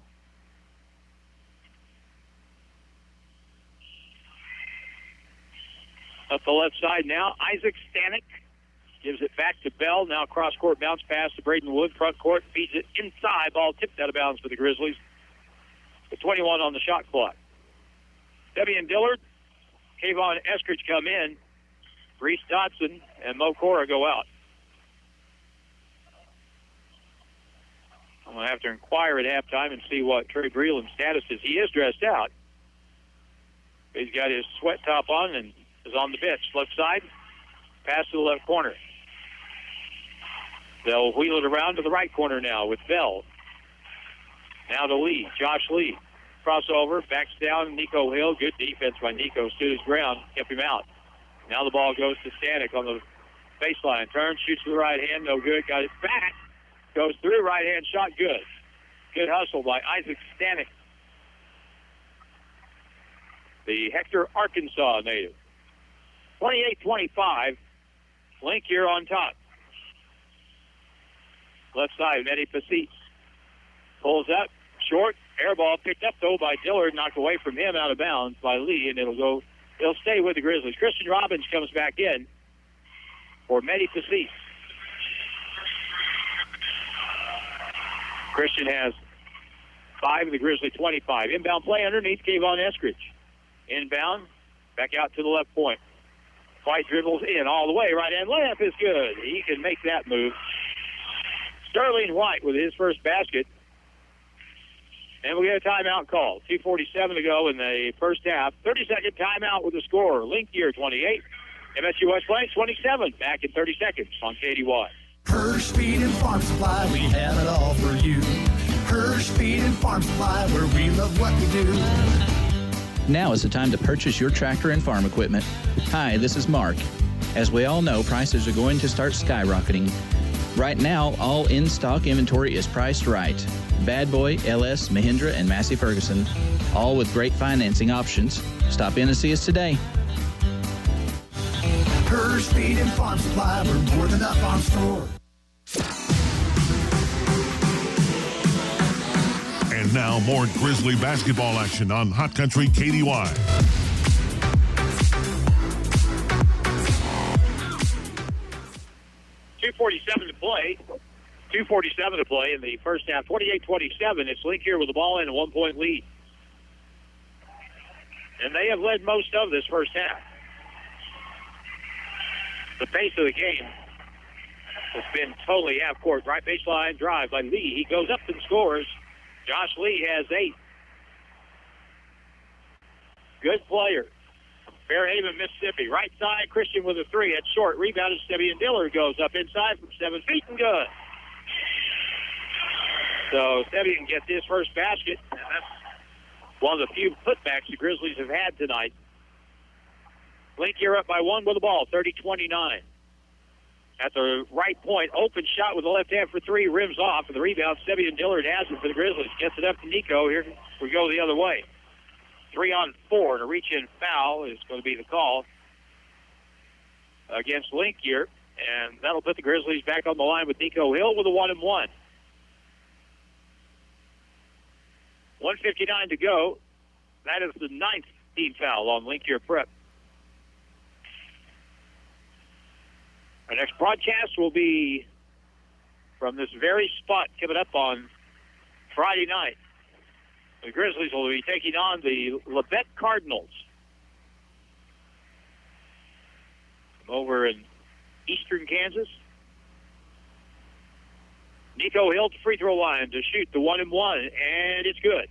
Up the left side now, Isaac Stanek gives it back to Bell. Now cross-court bounce pass to Braden Wood. Front court feeds it inside. Ball tipped out of bounds for the Grizzlies. With 21 on the shot clock. Debian Dillard, Kayvon Eskridge come in. Reese Dodson and Mo Cora go out. I'm going to have to inquire at halftime and see what Trey Breland's status is. He is dressed out. He's got his sweat top on and is on the bench. Left side, pass to the left corner. They'll wheel it around to the right corner now with Bell. Now to Lee, Josh Lee. Crossover, backs down, Nico Hill. Good defense by Nico. Stood his ground, kept him out. Now the ball goes to Stanek on the baseline. Turns, shoots to the right hand, no good. Got it back. Goes through, right hand shot, good. Good hustle by Isaac Stanek, the Hector, Arkansas native. 28-25. Link here on top. Left side, Mehdi Fasit. Pulls up, short. Air ball picked up, though, by Dillard. Knocked away from him, out of bounds by Lee, and it'll stay with the Grizzlies. Christian Robbins comes back in for Mehdi Fasit. Christian has 5 of the Grizzly 25. Inbound play underneath Kayvon Eskridge. Inbound, back out to the left point. White dribbles in all the way. Right hand layup is good. He can make that move. Sterling White with his first basket. And we get a timeout call. 2:47 to go in the first half. 30-second timeout with the score. Link Gear 28. MSU West Plains 27. Back in 30 seconds on KDY. Hirsch Feed and Farm Supply, we have it all for you. Hirsch Feed and Farm Supply, where we love what we do. Now is the time to purchase your tractor and farm equipment. Hi, this is Mark. As we all know, prices are going to start skyrocketing. Right now, all in-stock inventory is priced right. Bad Boy, LS, Mahindra, and Massey Ferguson, all with great financing options. Stop in and see us today. Hirsch Feed and Farm Supply, we're more than a farm store. And now more Grizzly basketball action on Hot Country KDY. .247 to play. 2:47 to play in the first half. 28-27. It's Link here with the ball and a 1-point lead. And they have led most of this first half. The pace of the game has been totally half court. Right baseline drive by Lee. He goes up and scores. Josh Lee has 8. Good player. Fairhaven, Mississippi. Right side, Christian with a 3. It's short. Rebounded. Debian Dillard goes up inside from 7 feet and good. So Debian gets his first basket. And that's one of the few putbacks the Grizzlies have had tonight. Link here up by 1 with the ball, 30-29. At the right point, open shot with the left hand for 3, rims off, and the rebound, Debian Dillard has it for the Grizzlies. Gets it up to Nico. Here we go the other way. 3-on-4, and a reach-in foul is going to be the call against Link here, and that'll put the Grizzlies back on the line with Nico Hill with a 1-and-1. 1:59 to go. That is the 9th team foul on Link here prep. Our next broadcast will be from this very spot coming up on Friday night. The Grizzlies will be taking on the Labette Cardinals from over in eastern Kansas. Nico Hill to free throw line to shoot the 1-and-1, and it's good.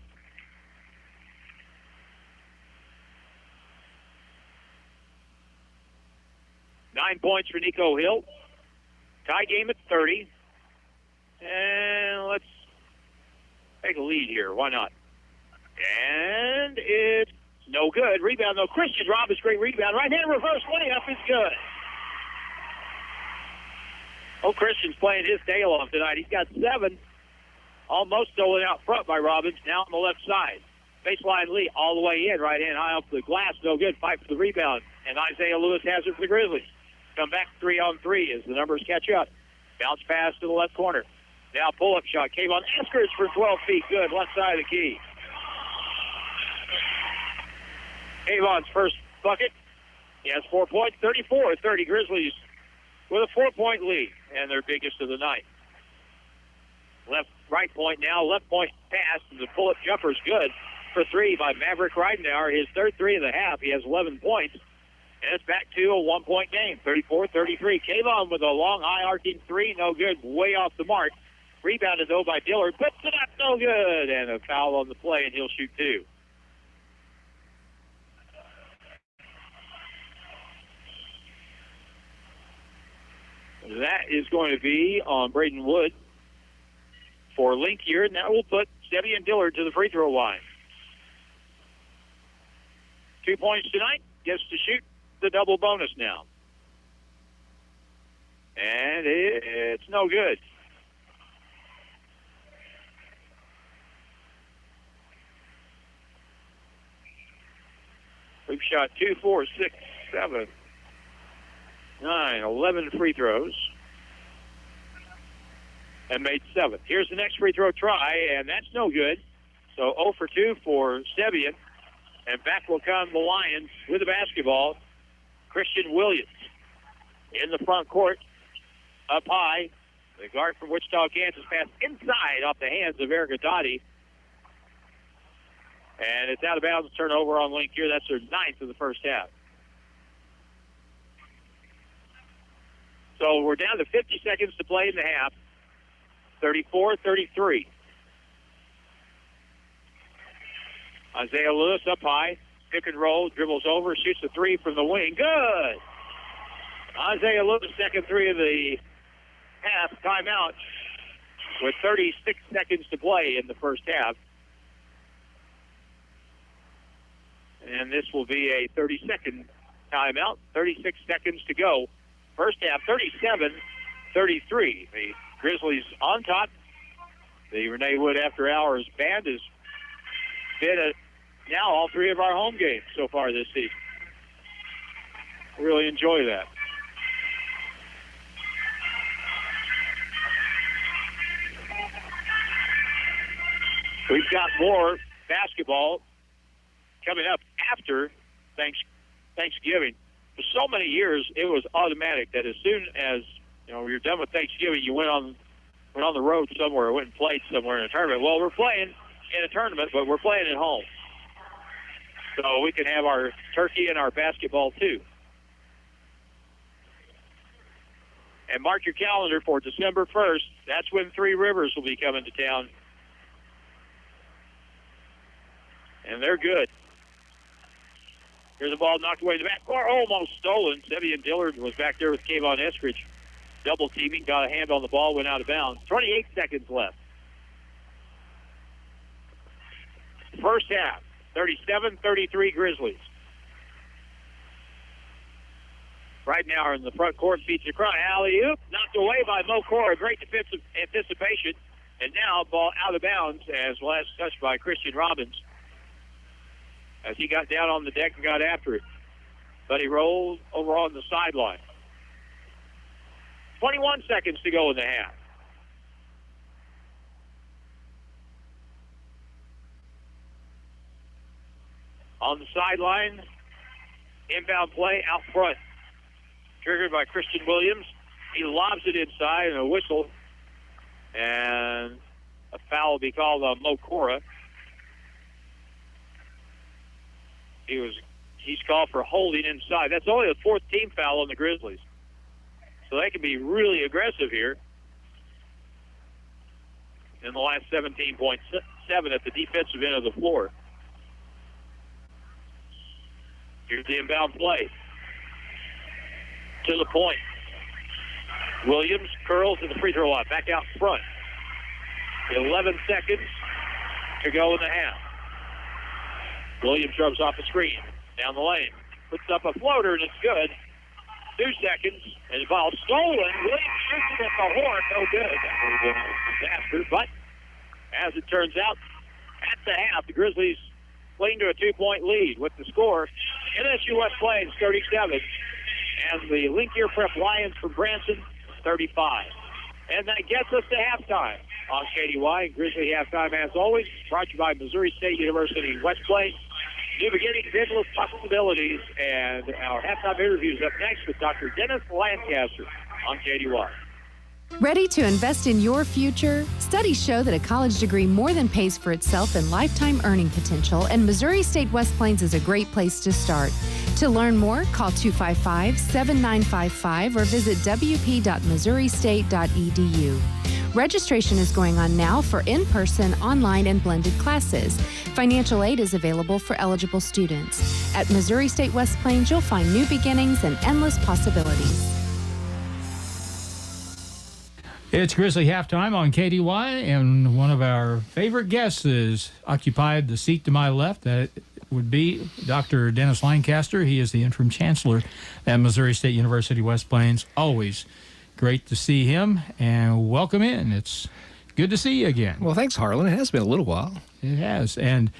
Nine points for Nico Hill. Tie game at 30. And let's take a lead here. Why not? And it's no good. Rebound, though. Christian Robbins, great rebound. Right-hand reverse layup is good. Oh, Christian's playing his tail off tonight. He's got 7. Almost stolen out front by Robbins. Now on the left side. Baseline Lee all the way in. Right hand high off the glass. No good. Fight for the rebound. And Isaiah Lewis has it for the Grizzlies. Come back 3-on-3 as the numbers catch up. Bounce pass to the left corner. Now pull-up shot. Kayvon Eskridge for 12 feet. Good. Left side of the key. Kayvon's first bucket. He has 4 points, 34-30. Grizzlies with a 4-point lead, and their biggest of the night. Right point now, left point pass, and the pull-up jumper is good for 3 by Maverick Reidenauer. His third 3 of the half. He has 11 points, and it's back to a 1-point game, 34-33. Kayvon with a long, high-arcing 3, no good, way off the mark. Rebounded, though, by Dillard. Puts it up, no good, and a foul on the play, and he'll shoot 2. That is going to be on Braden Wood for Link here, and that will put Sevian Dillard to the free throw line. 2 points tonight, gets to shoot the double bonus now. And it's no good. We've shot 2, 4, 6, 7, 9, 11 free throws and made 7. Here's the next free throw try, and that's no good. So 0 for 2 for Sevian. And back will come the Lions with the basketball. Christian Williams in the front court, up high. The guard from Wichita, Kansas, passed inside off the hands of Eric Adati. And it's out of bounds, turnover on Link here. That's their 9th of the first half. So we're down to 50 seconds to play in the half. 34-33. Isaiah Lewis up high. Pick and roll, dribbles over, shoots a 3 from the wing. Good! Isaiah Lewis, second 3 of the half. Timeout with 36 seconds to play in the first half. And this will be a 30-second timeout. 36 seconds to go. First half, 37-33. The Grizzlies on top. The Renee Wood After Hours band has been at now all 3 of our home games so far this season. Really enjoy that. We've got more basketball coming up after Thanksgiving. For so many years, it was automatic that as soon as you're done with Thanksgiving, you went on the road somewhere, went and played somewhere in a tournament. Well, we're playing in a tournament, but we're playing at home, so we can have our turkey and our basketball too. And mark your calendar for December 1st. That's when Three Rivers will be coming to town, and they're good. Here's the ball knocked away in the back court, almost stolen. Sevian Dillard was back there with Kayvon Eskridge. Double teaming, got a hand on the ball, went out of bounds. 28 seconds left. First half, 37-33 Grizzlies. Right now in the front court, beats a cry. Alley-oop, knocked away by Mo Cora. Great defensive anticipation. And now ball out of bounds as last touched by Christian Robbins, as he got down on the deck and got after it. But he rolled over on the sideline. 21 seconds to go in the half. On the sideline, inbound play out front. Triggered by Christian Williams. He lobs it inside and a whistle. And a foul will be called on Mo Cora. He's called for holding inside. That's only the 4th team foul on the Grizzlies. So they can be really aggressive here in the last 17.7 at the defensive end of the floor. Here's the inbound play. To the point. Williams curls to the free throw line. Back out front. 11 seconds to go in the half. Williams rubs off the screen. Down the lane. Puts up a floater, and it's good. 2 seconds, and the ball stolen. Williams shoots it at the horn. No good. That would have been a disaster. But as it turns out, at the half, the Grizzlies cling to a 2-point lead with the score. MSU West Plains 37, and the Link Year Prep Lions from Branson 35. And that gets us to halftime on KDY. Grizzly halftime, as always, brought to you by Missouri State University West Plains. New beginnings, endless possibilities, and our halftime interview is up next with Dr. Dennis Lancaster on KDY. Ready to invest in your future? Studies show that a college degree more than pays for itself in lifetime earning potential, and Missouri State West Plains is a great place to start. To learn more, call 255-7955 or visit wp.missouristate.edu. Registration is going on now for in-person, online, and blended classes. Financial aid is available for eligible students. At Missouri State West Plains, you'll find new beginnings and endless possibilities. It's Grizzly Halftime on KDY, and one of our favorite guests has occupied the seat to my left. That would be Dr. Dennis Lancaster. He is the interim chancellor at Missouri State University West Plains. Always great to see him, and welcome in. It's good to see you again. Well, thanks, Harlan. It has been a little while. It has, and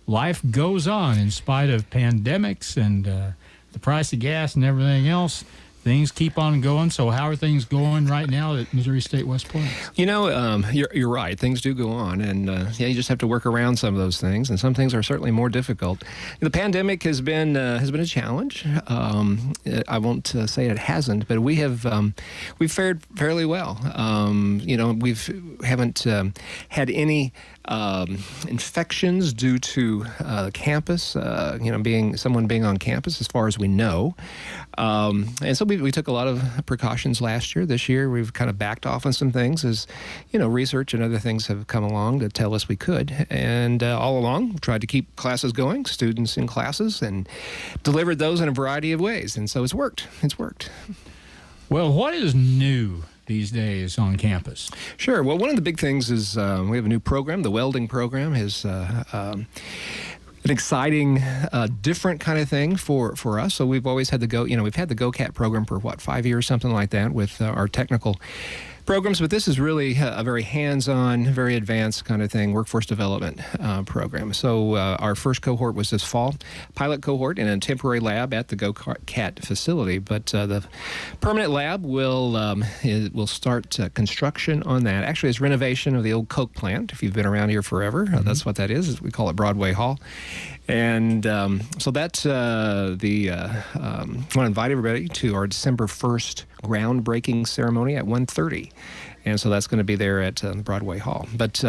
life goes on in spite of pandemics and the price of gas and everything else. Things keep on going. So how are things going right now at Missouri State West Plains? You know, you're right. Things do go on, and you just have to work around some of those things, and some things are certainly more difficult. The pandemic has been a challenge. I won't say it hasn't, but we've fared fairly well. You know, haven't had any infections due to the campus. You know, someone being on campus, as far as we know, and so we took a lot of precautions last year. This year, we've kind of backed off on some things as, you know, research and other things have come along to tell us we could. And all along, we tried to keep classes going, students in classes, and delivered those in a variety of ways. And so it's worked. It's worked. Well, what is new these days on campus? Sure. Well, one of the big things is we have a new program. The welding program is an exciting, different kind of thing for us. So we've always had we've had the GoCat program for 5 years, something like that, with our technical programs, but this is really a very hands-on, very advanced kind of thing, workforce development program. So our first cohort was this fall, pilot cohort in a temporary lab at the GoCat facility, but the permanent lab will start construction on that. Actually, it's renovation of the old Coke plant, if you've been around here forever. That's what that is. We call it Broadway Hall. And so that's I want to invite everybody to our December 1st groundbreaking ceremony at 1:30. And so that's going to be there at Broadway Hall. But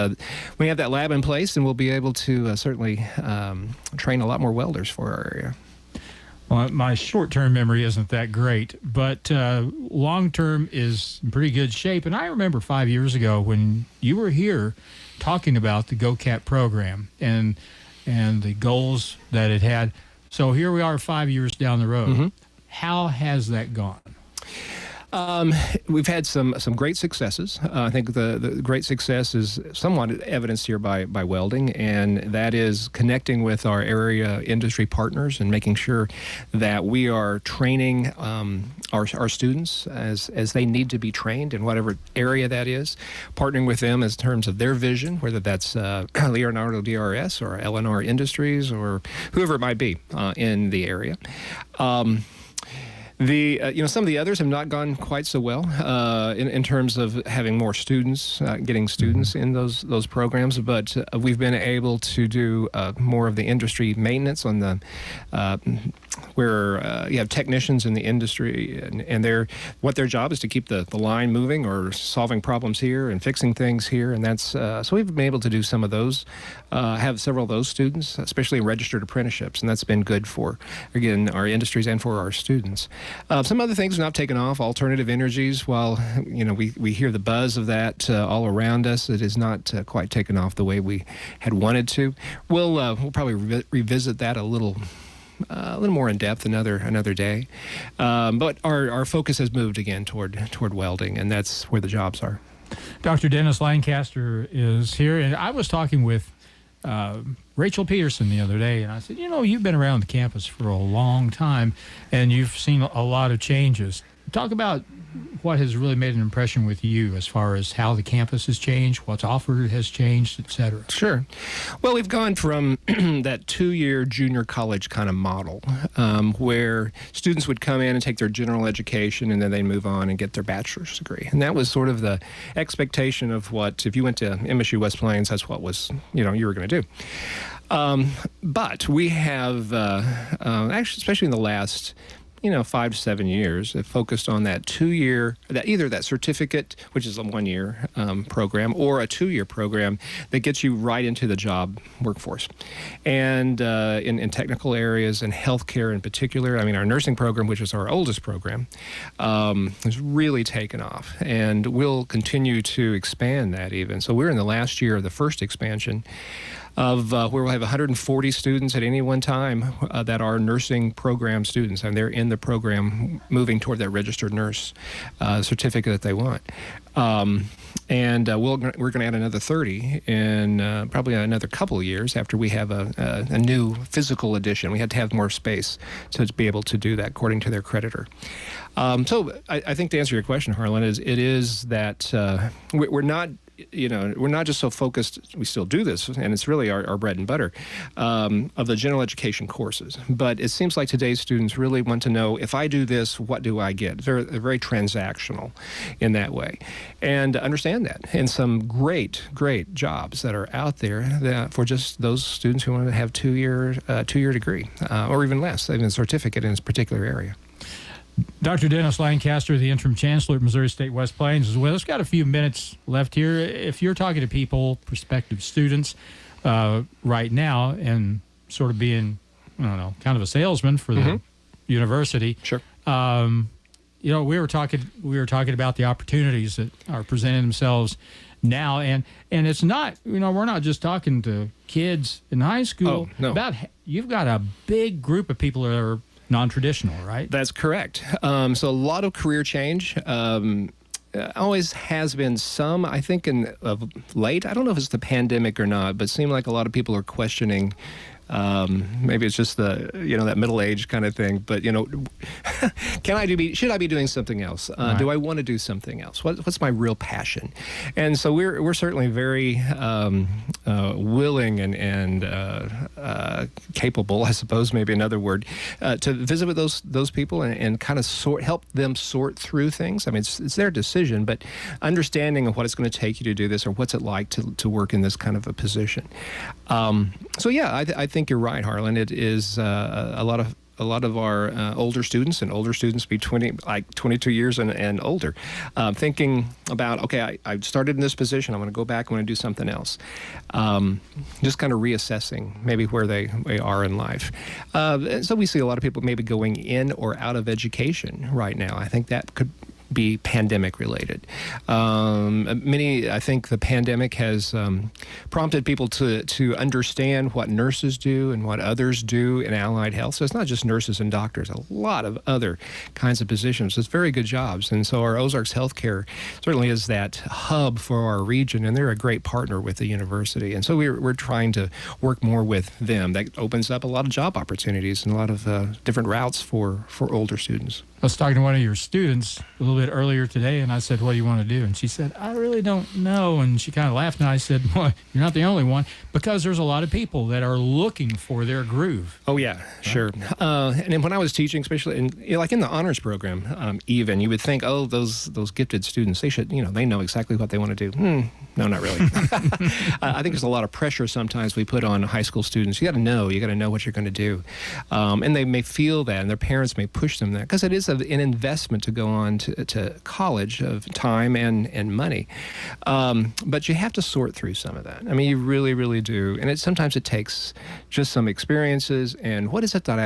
we have that lab in place, and we'll be able to certainly train a lot more welders for our area. Well, my short-term memory isn't that great, but long-term is in pretty good shape. And I remember 5 years ago when you were here talking about the GoCat program and the goals that it had. So here we are 5 years down the road. Mm-hmm. How has that gone? We've had some great successes. I think the great success is somewhat evidenced here by welding, and that is connecting with our area industry partners and making sure that we are training our students as they need to be trained in whatever area that is, partnering with them in terms of their vision, whether that's Leonardo DRS or LNR Industries or whoever it might be in the area. Some of the others have not gone quite so well in terms of having more students, getting students in those programs. But we've been able to do more of the industry maintenance on the where you have technicians in the industry, and what their job is to keep the line moving or solving problems here and fixing things here. And that's so we've been able to do some of those, have several of those students, especially registered apprenticeships, and that's been good for, again, our industries and for our students. Some other things have not taken off. Alternative energies, while we hear the buzz of that all around us, it is not quite taken off the way we had wanted to. We'll probably revisit that a little more in depth another day. But our focus has moved again toward welding, and that's where the jobs are. Dr. Dennis Lancaster is here, and I was talking with Rachel Peterson the other day, and I said, you've been around the campus for a long time, and you've seen a lot of changes. Talk about what has really made an impression with you as far as how the campus has changed, what's offered has changed, et cetera. Sure. Well, we've gone from that 2-year junior college kind of model where students would come in and take their general education and then they move on and get their bachelor's degree. And that was sort of the expectation of what, if you went to MSU West Plains, that's what was, you were going to do. But we have, actually, especially in the last 5 to 7 years, have focused on that 2-year, either that certificate, which is a 1-year program, or a 2-year program that gets you right into the job workforce. And in technical areas and healthcare in particular, I mean, our nursing program, which is our oldest program, has really taken off. And we'll continue to expand that even. So we're in the last year of the first expansion of where we'll have 140 students at any one time that are nursing program students, and they're in the program moving toward that registered nurse certificate that they want. And we're going to add another 30 in probably another couple of years after we have a new physical edition. We had to have more space to be able to do that according to their creditor. So I think to answer your question, Harlan, it is that we're not just so focused, we still do this, and it's really our bread and butter, of the general education courses. But it seems like today's students really want to know, if I do this, what do I get? They're very transactional in that way. And understand that. And some great jobs that are out there that for just those students who want to have two-year degree, or even less, even a certificate in this particular area. Dr. Dennis Lancaster, the interim chancellor at Missouri State West Plains, is with us. Got a few minutes left here. If you're talking to people, prospective students, right now, and sort of being, kind of a salesman for the university. Sure. We were talking about the opportunities that are presenting themselves now, and it's not, we're not just talking to kids in high school. Oh, no. You've got a big group of people that are non-traditional, right? That's correct. So a lot of career change. Always has been some, I think, of late. I don't know if it's the pandemic or not, but it seemed like a lot of people are questioning. Maybe it's just the that middle age kind of thing. But should I be doing something else? Right. Do I want to do something else? What's my real passion? And so we're certainly very willing and capable, I suppose, maybe another word, to visit with those people and kind of help them sort through things. I mean, it's their decision, but understanding of what it's going to take you to do this, or what's it like to work in this kind of a position. So yeah, I think you're right, Harlan. It is a lot of our older students, and older students be 22 years and older, thinking about, okay, I started in this position, I'm going to go back, I'm going to do something else. Just kind of reassessing maybe where they are in life. So we see a lot of people maybe going in or out of education right now. I think that could be pandemic related. I think the pandemic has prompted people to understand what nurses do and what others do in allied health. So it's not just nurses and doctors, a lot of other kinds of positions. It's very good jobs. And so our Ozarks Healthcare certainly is that hub for our region, and they're a great partner with the university. And so we're trying to work more with them. That opens up a lot of job opportunities and a lot of different routes for older students. I was talking to one of your students a little bit earlier today, and I said, what do you want to do? And she said, I really don't know. And she kind of laughed, and I said, well, you're not the only one, because there's a lot of people that are looking for their groove. Oh, yeah, sure. And then when I was teaching, especially like in the honors program, even, you would think, oh, those gifted students, they should, they know exactly what they want to do. No, not really. I think there's a lot of pressure sometimes we put on high school students. You got to know what you're going to do. And they may feel that, and their parents may push them that, because it is an investment to go on to college of time and money. But you have to sort through some of that. I mean, you really, really do. And sometimes it takes just some experiences, and what is it that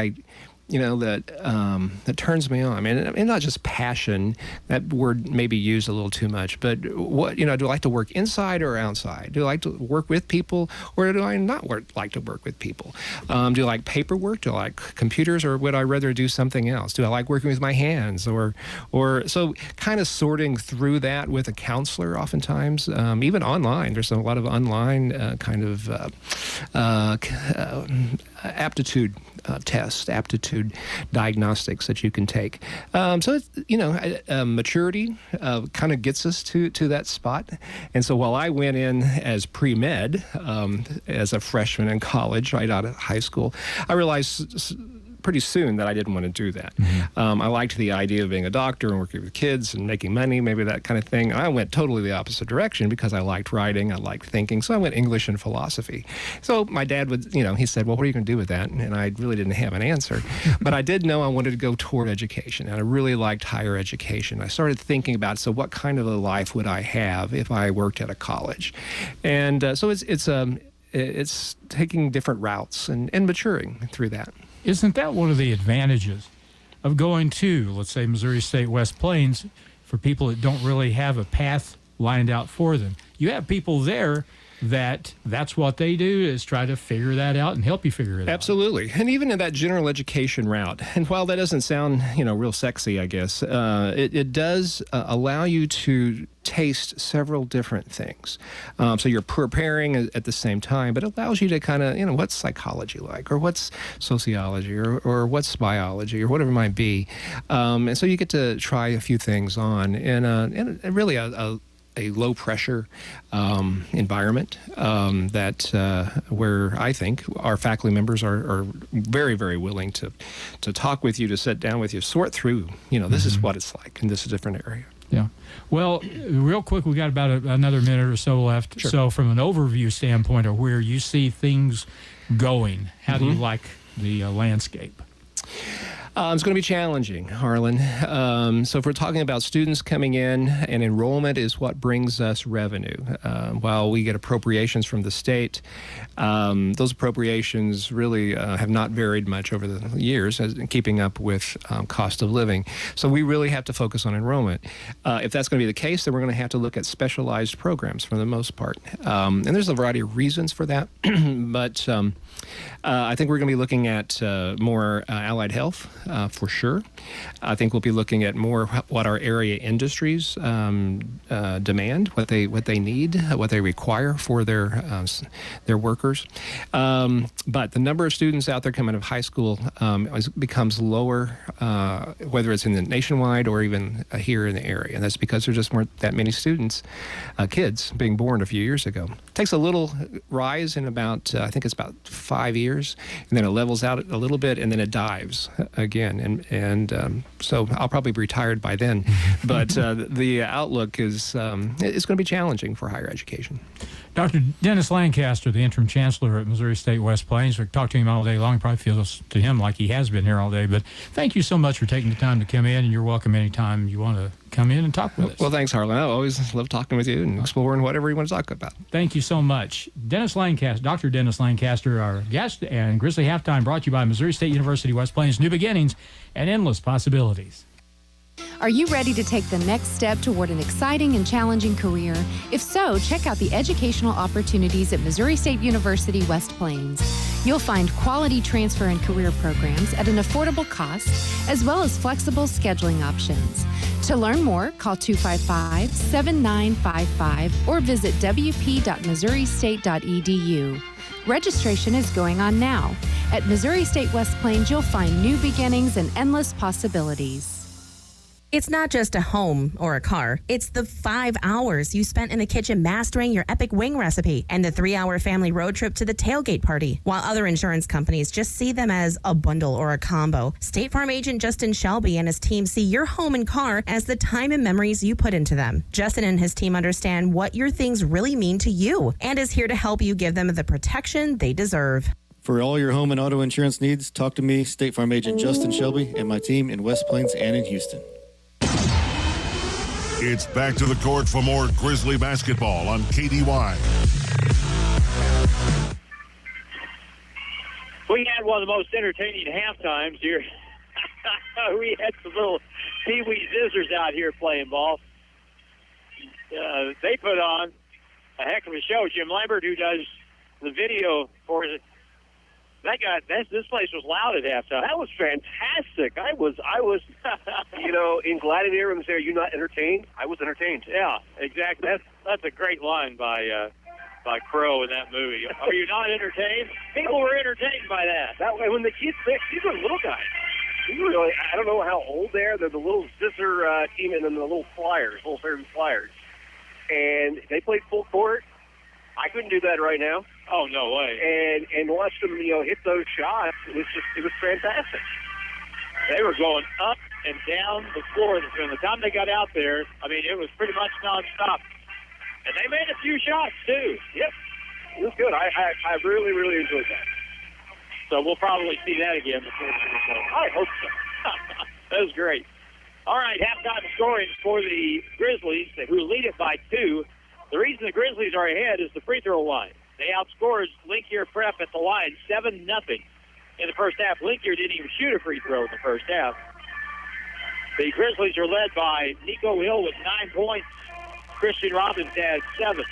that turns me on. I mean, and not just passion, that word may be used a little too much, but what, do I like to work inside or outside? Do I like to work with people, or do I not like to work with people? Do I like paperwork? Do I like computers, or would I rather do something else? Do I like working with my hands, or so kind of sorting through that with a counselor oftentimes, even online. There's a lot of online kind of aptitude tests, aptitude diagnostics that you can take. So it's, maturity kind of gets us to that spot. And so while I went in as pre-med, as a freshman in college, right out of high school, I realized pretty soon that I didn't want to do that. I liked the idea of being a doctor and working with kids and making money, maybe that kind of thing. I went totally the opposite direction because I liked writing, I liked thinking, so I went English and philosophy. So my dad would, he said, well, what are you going to do with that? And I really didn't have an answer. But I did know I wanted to go toward education, and I really liked higher education. I started thinking about, so what kind of a life would I have if I worked at a college? And so it's taking different routes and maturing through that. Isn't that one of the advantages of going to, let's say, Missouri State West Plains, for people that don't really have a path lined out for them? You have people there that's what they do, is try to figure that out and help you figure it out. Absolutely. And even in that general education route, and while that doesn't sound, real sexy, I guess, it does allow you to taste several different things. So you're preparing at the same time, but it allows you to kind of, what's psychology like, or what's sociology, or what's biology, or whatever it might be. And so you get to try a few things on in really a low pressure environment where I think our faculty members are very, very willing to talk with you, to sit down with you, sort through, this is what it's like in this different area. Yeah. Well, real quick, we got about another minute or so left. Sure. So from an overview standpoint of where you see things going, how do you like the landscape? It's going to be challenging, Harlan. So if we're talking about students coming in, and enrollment is what brings us revenue. While we get appropriations from the state, those appropriations really have not varied much over the years, keeping up with cost of living. So we really have to focus on enrollment. If that's going to be the case, then we're going to have to look at specialized programs for the most part. And there's a variety of reasons for that, but I think we're going to be looking at more allied health. For sure. I think we'll be looking at more what our area industries demand, what they need, what they require for their workers. But the number of students out there coming out of high school becomes lower, whether it's in the nationwide or even here in the area. And that's because there just weren't that many students, kids being born a few years ago. It takes a little rise in about, I think it's about 5 years, and then it levels out a little bit, and then it dives again. And so I'll probably be retired by then. But the outlook is it's going to be challenging for higher education. Dr. Dennis Lancaster, the interim chancellor at Missouri State West Plains. We've talked to him all day long. Probably feels to him like he has been here all day. But thank you so much for taking the time to come in, and you're welcome anytime you want to come in and talk with us. Well, thanks, Harlan. I always love talking with you and exploring whatever you want to talk about. Thank you so much. Dennis Lancaster, Dr. Dennis Lancaster, our guest, and Grizzly Halftime brought to you by Missouri State University West Plains. New beginnings and endless possibilities. Are you ready to take the next step toward an exciting and challenging career? If so, check out the educational opportunities at Missouri State University West Plains. You'll find quality transfer and career programs at an affordable cost, as well as flexible scheduling options. To learn more, call 255-7955 or visit wp.missouristate.edu. Registration is going on now. At Missouri State West Plains, you'll find new beginnings and endless possibilities. It's not just a home or a car. It's the 5 hours you spent in the kitchen mastering your epic wing recipe and the 3-hour family road trip to the tailgate party. While other insurance companies just see them as a bundle or a combo, State Farm agent Justin Shelby and his team see your home and car as the time and memories you put into them. Justin and his team understand what your things really mean to you and is here to help you give them the protection they deserve. For all your home and auto insurance needs, talk to me, State Farm agent Justin Shelby, and my team in West Plains and in Houston. It's back to the court for more Grizzly basketball on KDY. We had one of the most entertaining halftimes here. We had some little pee-wee zizzers out here playing ball. They put on a heck of a show. Jim Lambert, who does the video for it, this place was loud at halftime. That was fantastic. I was in gladiator rooms there. You not entertained? I was entertained. Yeah, exactly. That's a great line by Crow in that movie. Are you not entertained? People were entertained by that. That way, when the kids, these are little guys. These are really, I don't know how old they are. They're the little scissor team, and then the little Flyers, little Fairview Flyers, and they played full court. I couldn't do that right now. Oh, no way. And watched them, hit those shots. It was fantastic. They were going up and down the floor. From the time they got out there, it was pretty much nonstop. And they made a few shots, too. Yep. It was good. I really, really enjoyed that. So we'll probably see that again before the show. I hope so. That was great. All right, halftime scoring for the Grizzlies, who lead it by 2. The reason the Grizzlies are ahead is the free throw line. They outscored Linkier Prep at the line 7-0 in the first half. Linkier didn't even shoot a free throw in the first half. The Grizzlies are led by Nico Hill with 9 points. Christian Robbins had 7.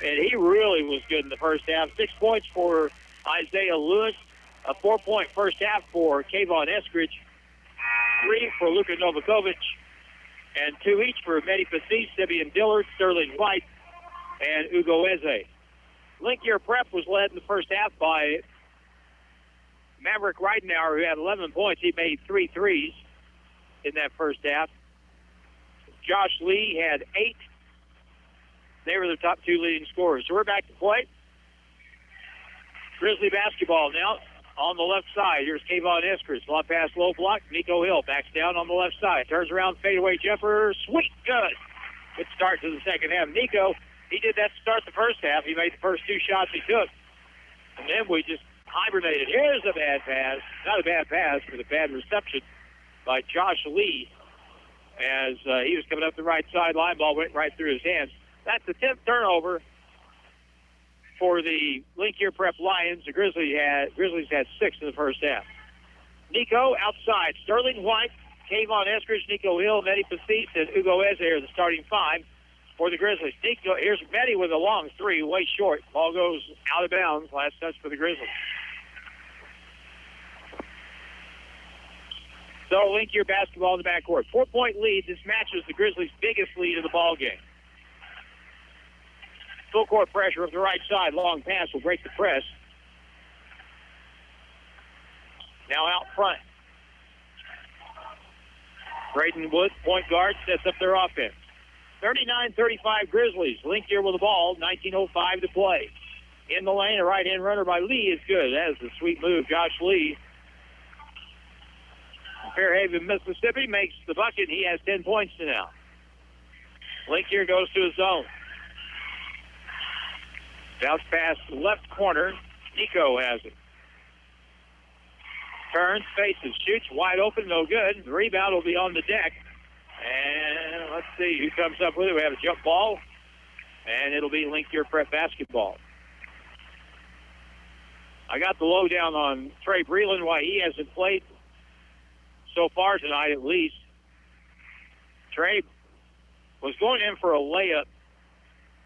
And he really was good in the first half. 6 points for Isaiah Lewis, a 4-point first half for Kayvon Eskridge, 3 for Luka Novakovic, and 2 each for Mehdi Passis, Sibian Dillard, Sterling White, and Ugo Eze. Linkier Prep was led in the first half by Maverick Reidenauer, who had 11 points. He made 3 threes in that first half. Josh Lee had 8. They were the top 2 leading scorers. So we're back to play. Grizzly basketball now on the left side. Here's Kayvon Eskridge. Lob pass, low block. Nico Hill backs down on the left side. Turns around, fadeaway jumper. Sweet, good. Good start to the second half. Nico, he did that to start the first half. He made the first 2 shots he took. And then we just hibernated. Here's a bad pass. Not a bad pass, but a bad reception by Josh Lee as he was coming up the right sideline. Ball went right through his hands. That's the 10th turnover for the Linkier Prep Lions. The Grizzlies had 6 in the first half. Nico outside. Sterling White, Kayvon Eskridge, Nico Hill, Mehdi Passis, and Ugo Eze are the starting 5 for the Grizzlies. Nico, here's Mehdi with a long 3, way short. Ball goes out of bounds. Last touch for the Grizzlies. So Linkier basketball in the backcourt. 4-point lead. This matches the Grizzlies' biggest lead of the ball game. Full court pressure up the right side. Long pass will break the press. Now out front. Braden Wood, point guard, sets up their offense. 39-35 Grizzlies. Linkier with the ball. 19:05 to play. In the lane, a right-hand runner by Lee is good. That is a sweet move. Josh Lee. Fairhaven, Mississippi makes the bucket. He has 10 points now. Linkier goes to his zone. Bounce pass left corner. Nico has it. Turns, faces, shoots, wide open, no good. The rebound will be on the deck. And let's see who comes up with it. We have a jump ball, and it'll be Linkier Prep basketball. I got the lowdown on Trey Breland, why he hasn't played so far tonight at least. Trey was going in for a layup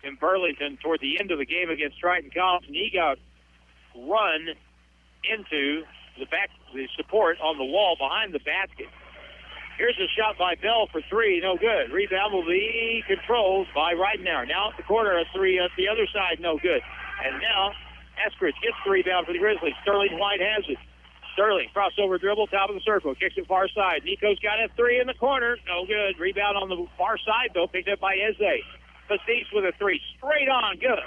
in Burlington toward the end of the game against Triton College, and he got run into the support on the wall behind the basket. Here's a shot by Bell for 3, no good. Rebound will be controlled by Reidenauer. Now at the corner, a 3 at the other side, no good. And now Eskridge gets the rebound for the Grizzlies. Sterling White has it. Sterling, crossover dribble, top of the circle, kicks it far side. Nico's got a 3 in the corner, no good. Rebound on the far side, though, picked up by Eze. Pastis with a 3, straight on, good.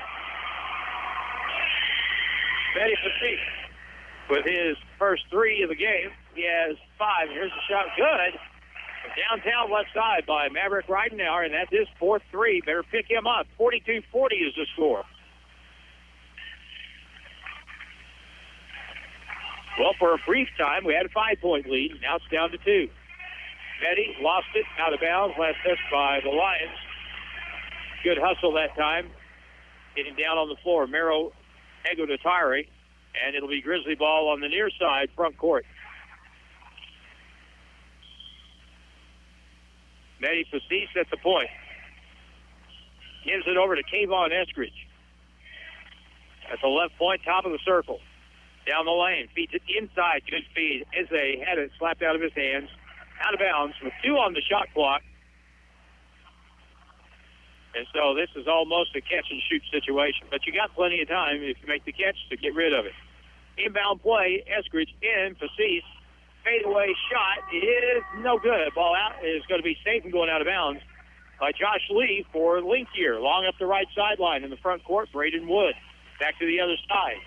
Mehdi Pastis with his first 3 of the game. He has 5. Here's the shot, good. Downtown left side by Maverick Reidenauer, and that's his 4th 3. Better pick him up. 42-40 is the score. Well, for a brief time, we had a 5-point lead. Now it's down to 2. Mehdi lost it out of bounds. Last touch by the Lions. Good hustle that time. Getting down on the floor, Mero Egodotari. And it'll be Grizzly ball on the near side, front court. Mehdi Passis at the point. Gives it over to Kayvon Eskridge. At the left point, top of the circle. Down the lane, feeds it inside, good feed. Eze had it slapped out of his hands. Out of bounds with 2 on the shot clock. And so this is almost a catch-and-shoot situation. But you got plenty of time if you make the catch to get rid of it. Inbound play, Eskridge in, Passis. Fadeaway shot is no good. Ball out is going to be safe and going out of bounds by Josh Lee for Linkier. Long up the right sideline in the front court, Braden Wood. Back to the other side.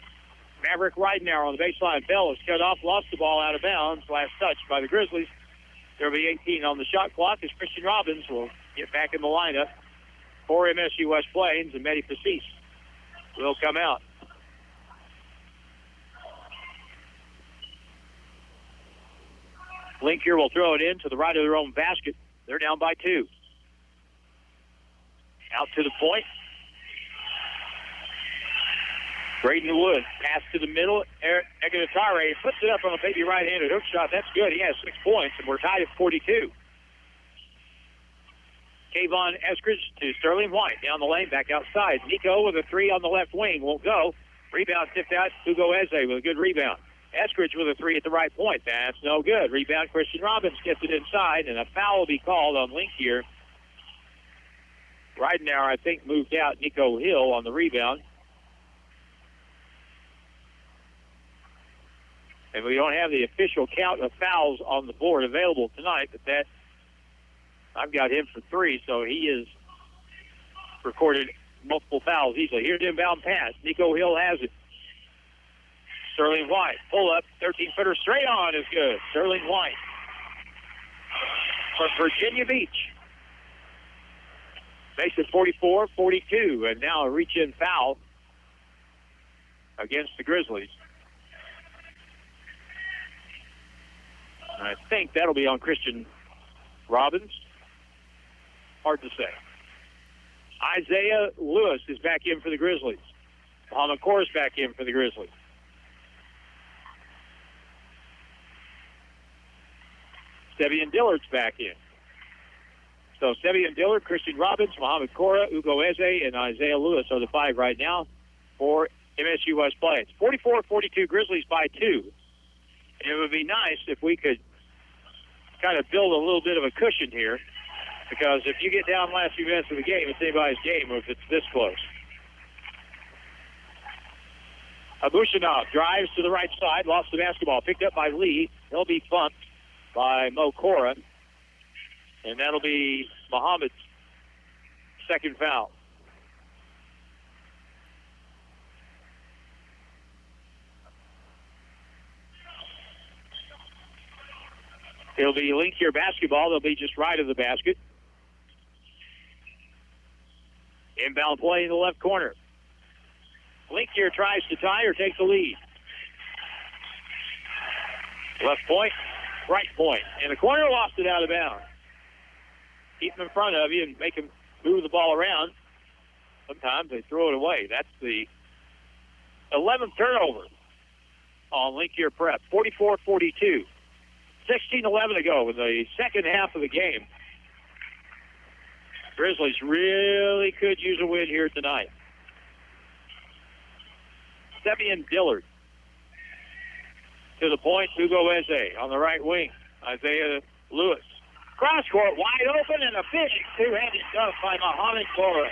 Maverick Ridenauer on the baseline. Bell is cut off, lost the ball out of bounds. Last touch by the Grizzlies. There will be 18 on the shot clock as Christian Robbins will get back in the lineup for MSU West Plains, and Mehdi Pacis will come out. Linkier will throw it in to the right of their own basket. They're down by 2. Out to the point. Braden Wood, pass to the middle. Eric Eganatare puts it up on a baby right-handed hook shot. That's good. He has 6 points, and we're tied at 42. Kayvon Eskridge to Sterling White. Down the lane, back outside. Nico with a 3 on the left wing. Won't go. Rebound tipped out. Hugo Eze with a good rebound. Eskridge with a 3 at the right point. That's no good. Rebound, Christian Robbins gets it inside, and a foul will be called on Linkier. Ridenauer, I think, moved out. Nico Hill on the rebound. And we don't have the official count of fouls on the board available tonight, but that I've got him for 3, so he is recorded multiple fouls easily. Here's the inbound pass. Nico Hill has it. Sterling White, pull up, 13-footer straight on is good. Sterling White from Virginia Beach. Makes it 44-42, and now a reach-in foul against the Grizzlies. I think that'll be on Christian Robbins. Hard to say. Isaiah Lewis is back in for the Grizzlies. Muhammad Kor's back in for the Grizzlies. Sevian Dillard's back in. So Sevian Dillard, Christian Robbins, Muhammad Kora, Ugo Eze, and Isaiah Lewis are the 5 right now for MSU West Plains. 44-42, Grizzlies by 2. And it would be nice if we could kind of build a little bit of a cushion here, because if you get down last few minutes of the game, it's anybody's game if it's this close. Abushanov drives to the right side, lost the basketball, picked up by Lee. He'll be bumped by Mo Kora, and that'll be Muhammad's second foul. It'll be Linkier basketball. They'll be just right of the basket. Inbound play in the left corner. Linkier tries to tie or take the lead. Left point, right point. In the corner, lost it out of bounds. Keep them in front of you and make them move the ball around. Sometimes they throw it away. That's the 11th turnover on Linkier Prep. 44-42. 16-11 to go in the second half of the game. Grizzlies really could use a win here tonight. Sevian Dillard to the point. Hugo Eze on the right wing. Isaiah Lewis. Cross court wide open and a big two-handed dunk by Muhammad Kora.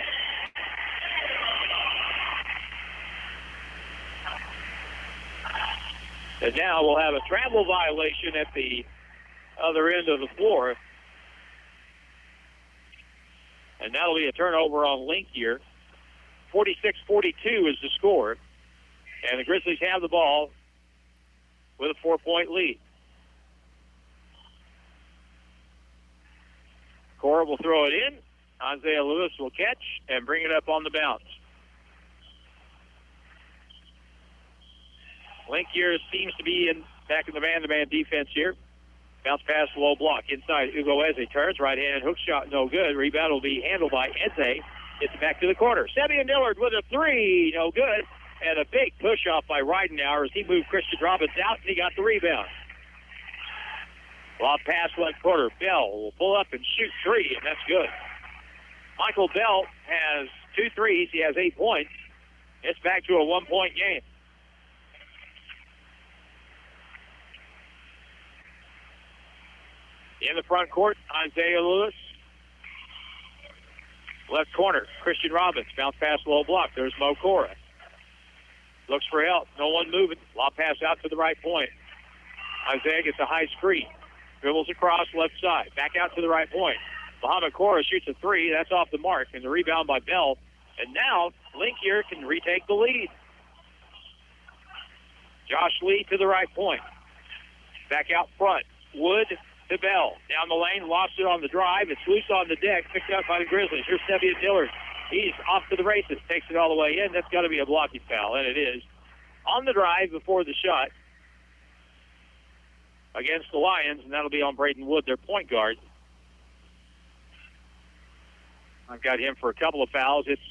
And now we'll have a travel violation at the other end of the floor. And that'll be a turnover on Linkier. 46-42 is the score. And the Grizzlies have the ball with a 4-point lead. Cora will throw it in. Isaiah Lewis will catch and bring it up on the bounce. Linkier seems to be back in the man-to-man defense here. Bounce pass, low block. Inside, Hugo Eze turns. Right-handed hook shot, no good. Rebound will be handled by Eze. Gets it back to the corner. Sevian Dillard with a 3, no good. And a big push-off by Ridenauer as he moved Christian Robbins out, and he got the rebound. Lob pass left corner. Bell will pull up and shoot 3, and that's good. Michael Bell has 2 threes. He has 8 points. It's back to a 1-point game. In the front court, Isaiah Lewis. Left corner, Christian Robbins. Bounce pass, low block. There's Mo Kora. Looks for help. No one moving. Lob pass out to the right point. Isaiah gets a high screen. Dribbles across left side. Back out to the right point. Muhammad Kora shoots a 3. That's off the mark. And the rebound by Bell. And now Linkier can retake the lead. Josh Lee to the right point. Back out front. Wood to Bell. Down the lane, lost it on the drive. It's loose on the deck, picked up by the Grizzlies. Here's Sevier Dillard. He's off to the races, takes it all the way in. That's got to be a blocking foul, and it is. On the drive before the shot against the Lions, and that'll be on Braden Wood, their point guard. I've got him for a couple of fouls. It's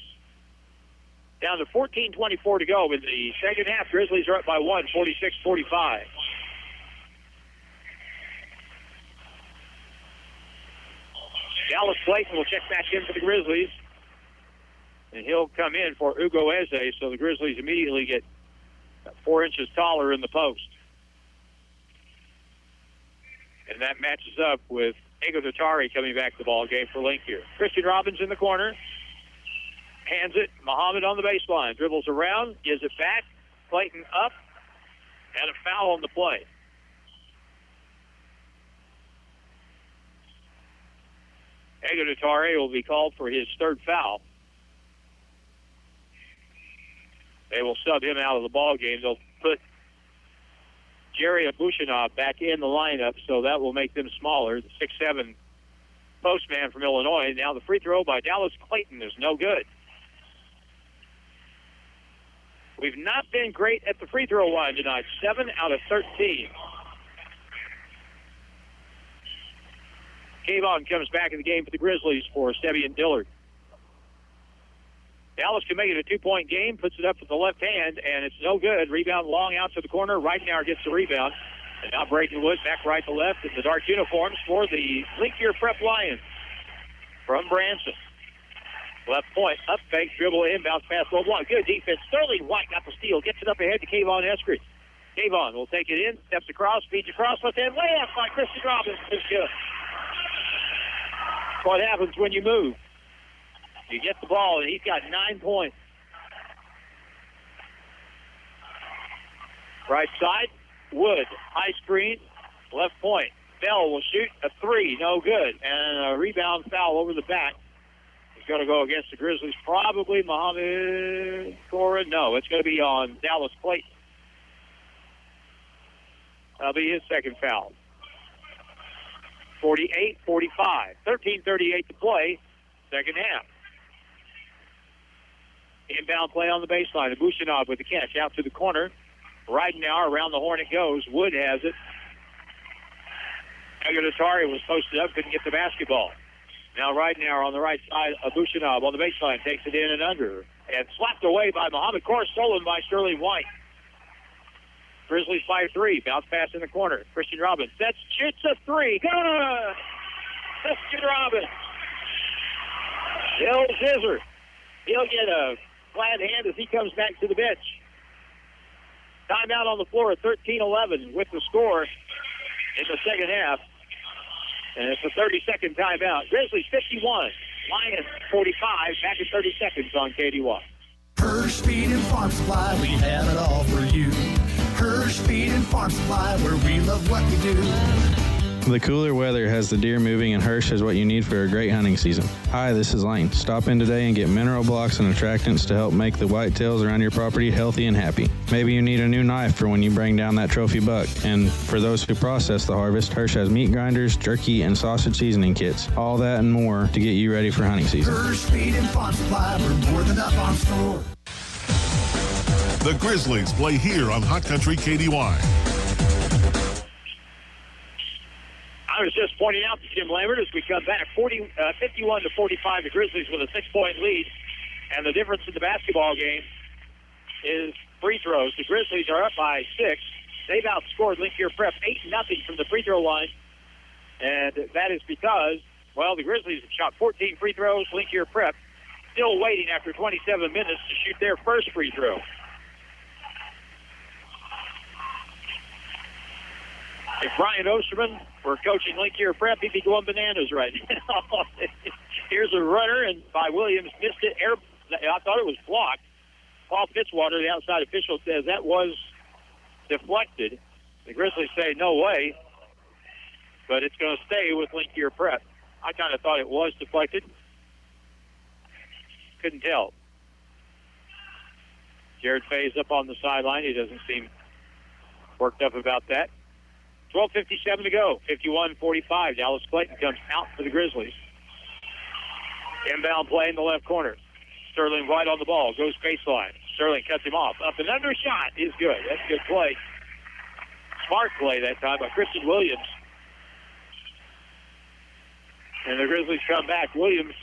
down to 14:24 to go in the second half. Grizzlies are up by 1, 46-45. Dallas Clayton will check back in for the Grizzlies, and he'll come in for Ugo Eze, so the Grizzlies immediately get 4 inches taller in the post. And that matches up with Ego Datari coming back to the ball game for Link here. Christian Robbins in the corner. Hands it. Muhammad on the baseline. Dribbles around. Gives it back. Clayton up. And a foul on the play. Ego Datari will be called for his third foul. They will sub him out of the ball game. They'll put Jerry Abushinov back in the lineup, so that will make them smaller. The 6'7" postman from Illinois. Now the free throw by Dallas Clayton is no good. We've not been great at the free throw line tonight. 7 out of 13. Kayvon comes back in the game for the Grizzlies for Sevier Dillard. Dallas can make it a 2-point game, puts it up with the left hand, and it's no good. Rebound long out to the corner. Reitnauer gets the rebound. And now Braden Wood back right to left in the dark uniforms for the Linkier Prep Lions from Branson. Left point, up fake, dribble, inbounds, pass, low block. Good defense. Sterling White got the steal, gets it up ahead to Kayvon Eskridge. Kayvon will take it in, steps across, feeds across, left hand layup by Christian Robbins. It's good. That's what happens when you move. You get the ball, and he's got 9 points. Right side, Wood, high screen, left point. Bell will shoot a 3, no good. And a rebound foul over the back. It's going to go against the Grizzlies. Probably Mohamed Cora. No, it's going to be on Dallas Clayton. That'll be his second foul. 48-45. 13:38 to play, second half. Inbound play on the baseline. Abushinov with the catch out to the corner. Reitnauer around the horn it goes. Wood has it. Ego Datari was posted up, couldn't get the basketball. Now Reitnauer on the right side. Abushinov on the baseline takes it in and under. And slapped away by Mohamed Kor, stolen by Sterling White. Grizzlies 5-3. Bounce pass in the corner. Christian Robbins sets, shoots a 3. Good! Christian Robbins. Bill Zizzer. He'll get a flat hand as he comes back to the bench. Timeout on the floor at 13-11 with the score in the second half. And it's a 30-second timeout. Grizzlies 51, Lions 45, back in 30 seconds on KDY. Hirsch Feed and Farm Supply, we have it all for you. Hirsch Feed and Farm Supply, where we love what we do. The cooler weather has the deer moving, and Hirsch has what you need for a great hunting season. Hi, this is Lane. Stop in today and get mineral blocks and attractants to help make the whitetails around your property healthy and happy. Maybe you need a new knife for when you bring down that trophy buck. And for those who process the harvest, Hirsch has meat grinders, jerky, and sausage seasoning kits. All that and more to get you ready for hunting season. Hirsch Feed and Farm Supply, we're more than a farm store. The Grizzlies play here on Hot Country KDY. I was just pointing out to Jim Lambert as we come back, 51-45, the Grizzlies with a 6-point lead. And the difference in the basketball game is free throws. The Grizzlies are up by 6. They've outscored Linkier Prep 8-0 from the free throw line. And that is because, well, the Grizzlies have shot 14 free throws. Linkier Prep still waiting after 27 minutes to shoot their first free throw. If Brian Osterman were coaching Linkier Prep, he'd be going bananas right now. Here's a runner, and by Williams, missed it. I thought it was blocked. Paul Fitzwater, the outside official, says that was deflected. The Grizzlies say no way, but it's going to stay with Linkier Prep. I kind of thought it was deflected. Couldn't tell. Jared Faye's up on the sideline. He doesn't seem worked up about that. 12:57 to go. 51-45. Dallas Clayton comes out for the Grizzlies. Inbound play in the left corner. Sterling White on the ball. Goes baseline. Sterling cuts him off. Up and under shot is good. That's a good play. Smart play that time by Christian Williams. And the Grizzlies come back. Williams,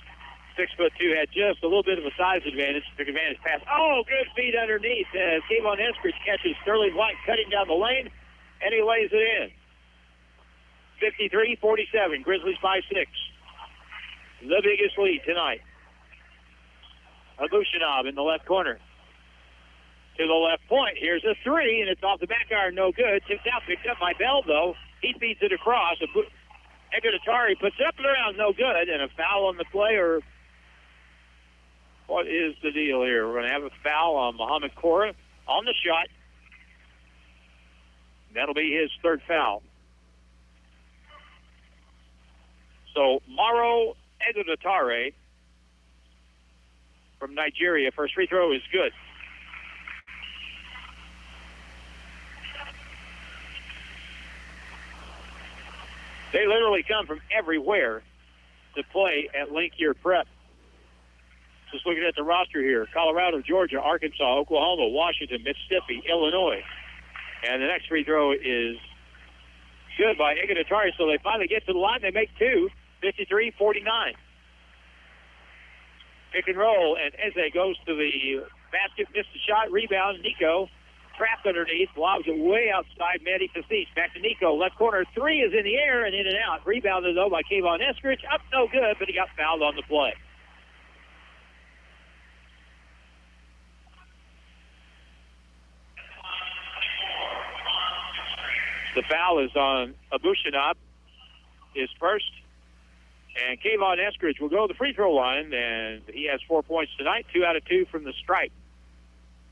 6'2", had just a little bit of a size advantage. Took advantage pass. Oh, good feed underneath. Kayvon Eskridge catches Sterling White cutting down the lane, and he lays it in. 53-47. Grizzlies by 6. The biggest lead tonight. Abushinab in the left corner. To the left point. Here's a three, and it's off the back iron. No good. Tipped out. Picked up by Bell, though. He feeds it across. Egadotari puts it up and around. No good. And a foul on the play, or what is the deal here? We're going to have a foul on Muhammad Cora on the shot. That'll be his third foul. So Maro Egadotari from Nigeria. First free throw is good. They literally come from everywhere to play at Link Year Prep. Just looking at the roster here. Colorado, Georgia, Arkansas, Oklahoma, Washington, Mississippi, Illinois. And the next free throw is good by Egadotari. So they finally get to the line. They make two. 53-49. Pick and roll, and Eze goes to the basket, missed the shot, rebound. Nico trapped underneath, lobs it way outside. Mehdi Fassis back to Nico, left corner. Three is in the air and in and out. Rebounded, though, by Kayvon Eskridge. Up, no good, but he got fouled on the play. The foul is on Abushinab, his first. And Kayvon Eskridge will go to the free throw line, and he has 4 points tonight, 2 out of 2 from the stripe.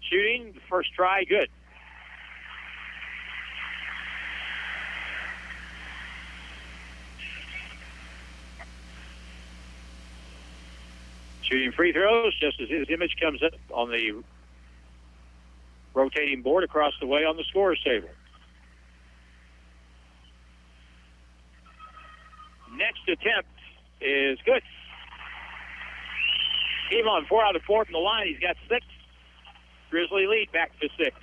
Shooting, the first try, good. Shooting free throws, just as his image comes up on the rotating board across the way on the scorer's table. Next attempt is good. Kayvon, 4 out of 4 from the line. He's got 6. Grizzly lead back to 6.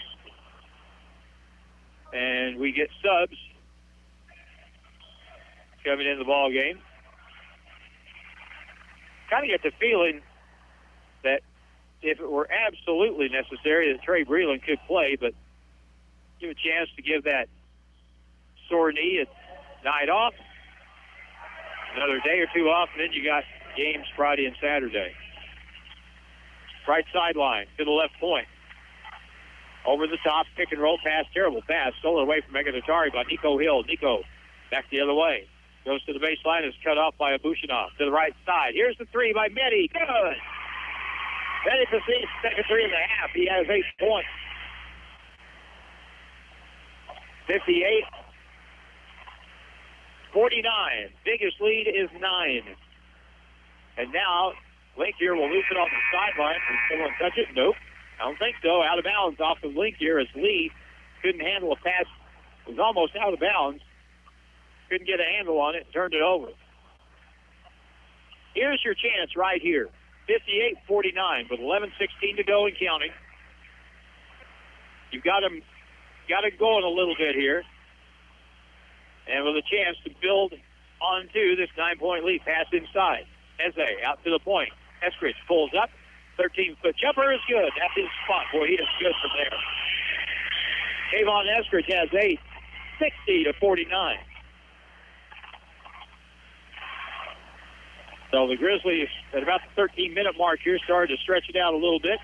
And we get subs coming in the ball game. Kind of get the feeling that if it were absolutely necessary that Trey Breland could play, but give a chance to give that sore knee a night off. Another day or two off, and then you got games Friday and Saturday. Right sideline to the left point. Over the top, pick and roll pass, terrible pass. Stolen away from Egadotari by Nico Hill. Nico back the other way. Goes to the baseline, is cut off by Abushinab. To the right side. Here's the three by Mehdi. Good. Mehdi Fassis, second 3.5. He has 8 points. 58-49. Biggest lead is 9. And now, Link here will loose it off the sideline. Can someone touch it? Nope. I don't think so. Out of bounds off of Link here as Lee couldn't handle a pass. It was almost out of bounds. Couldn't get a handle on it and turned it over. Here's your chance right here. 58-49 with 11:16 to go and counting. You've got it going a little bit here. And with a chance to build onto this 9-point lead. Pass inside. Eze out to the point. Eskridge pulls up. 13-foot jumper is good. That's his spot. Boy, he is good from there. Kayvon Eskridge has 8. 60-49. So the Grizzlies, at about the 13-minute mark here, started to stretch it out a little bit.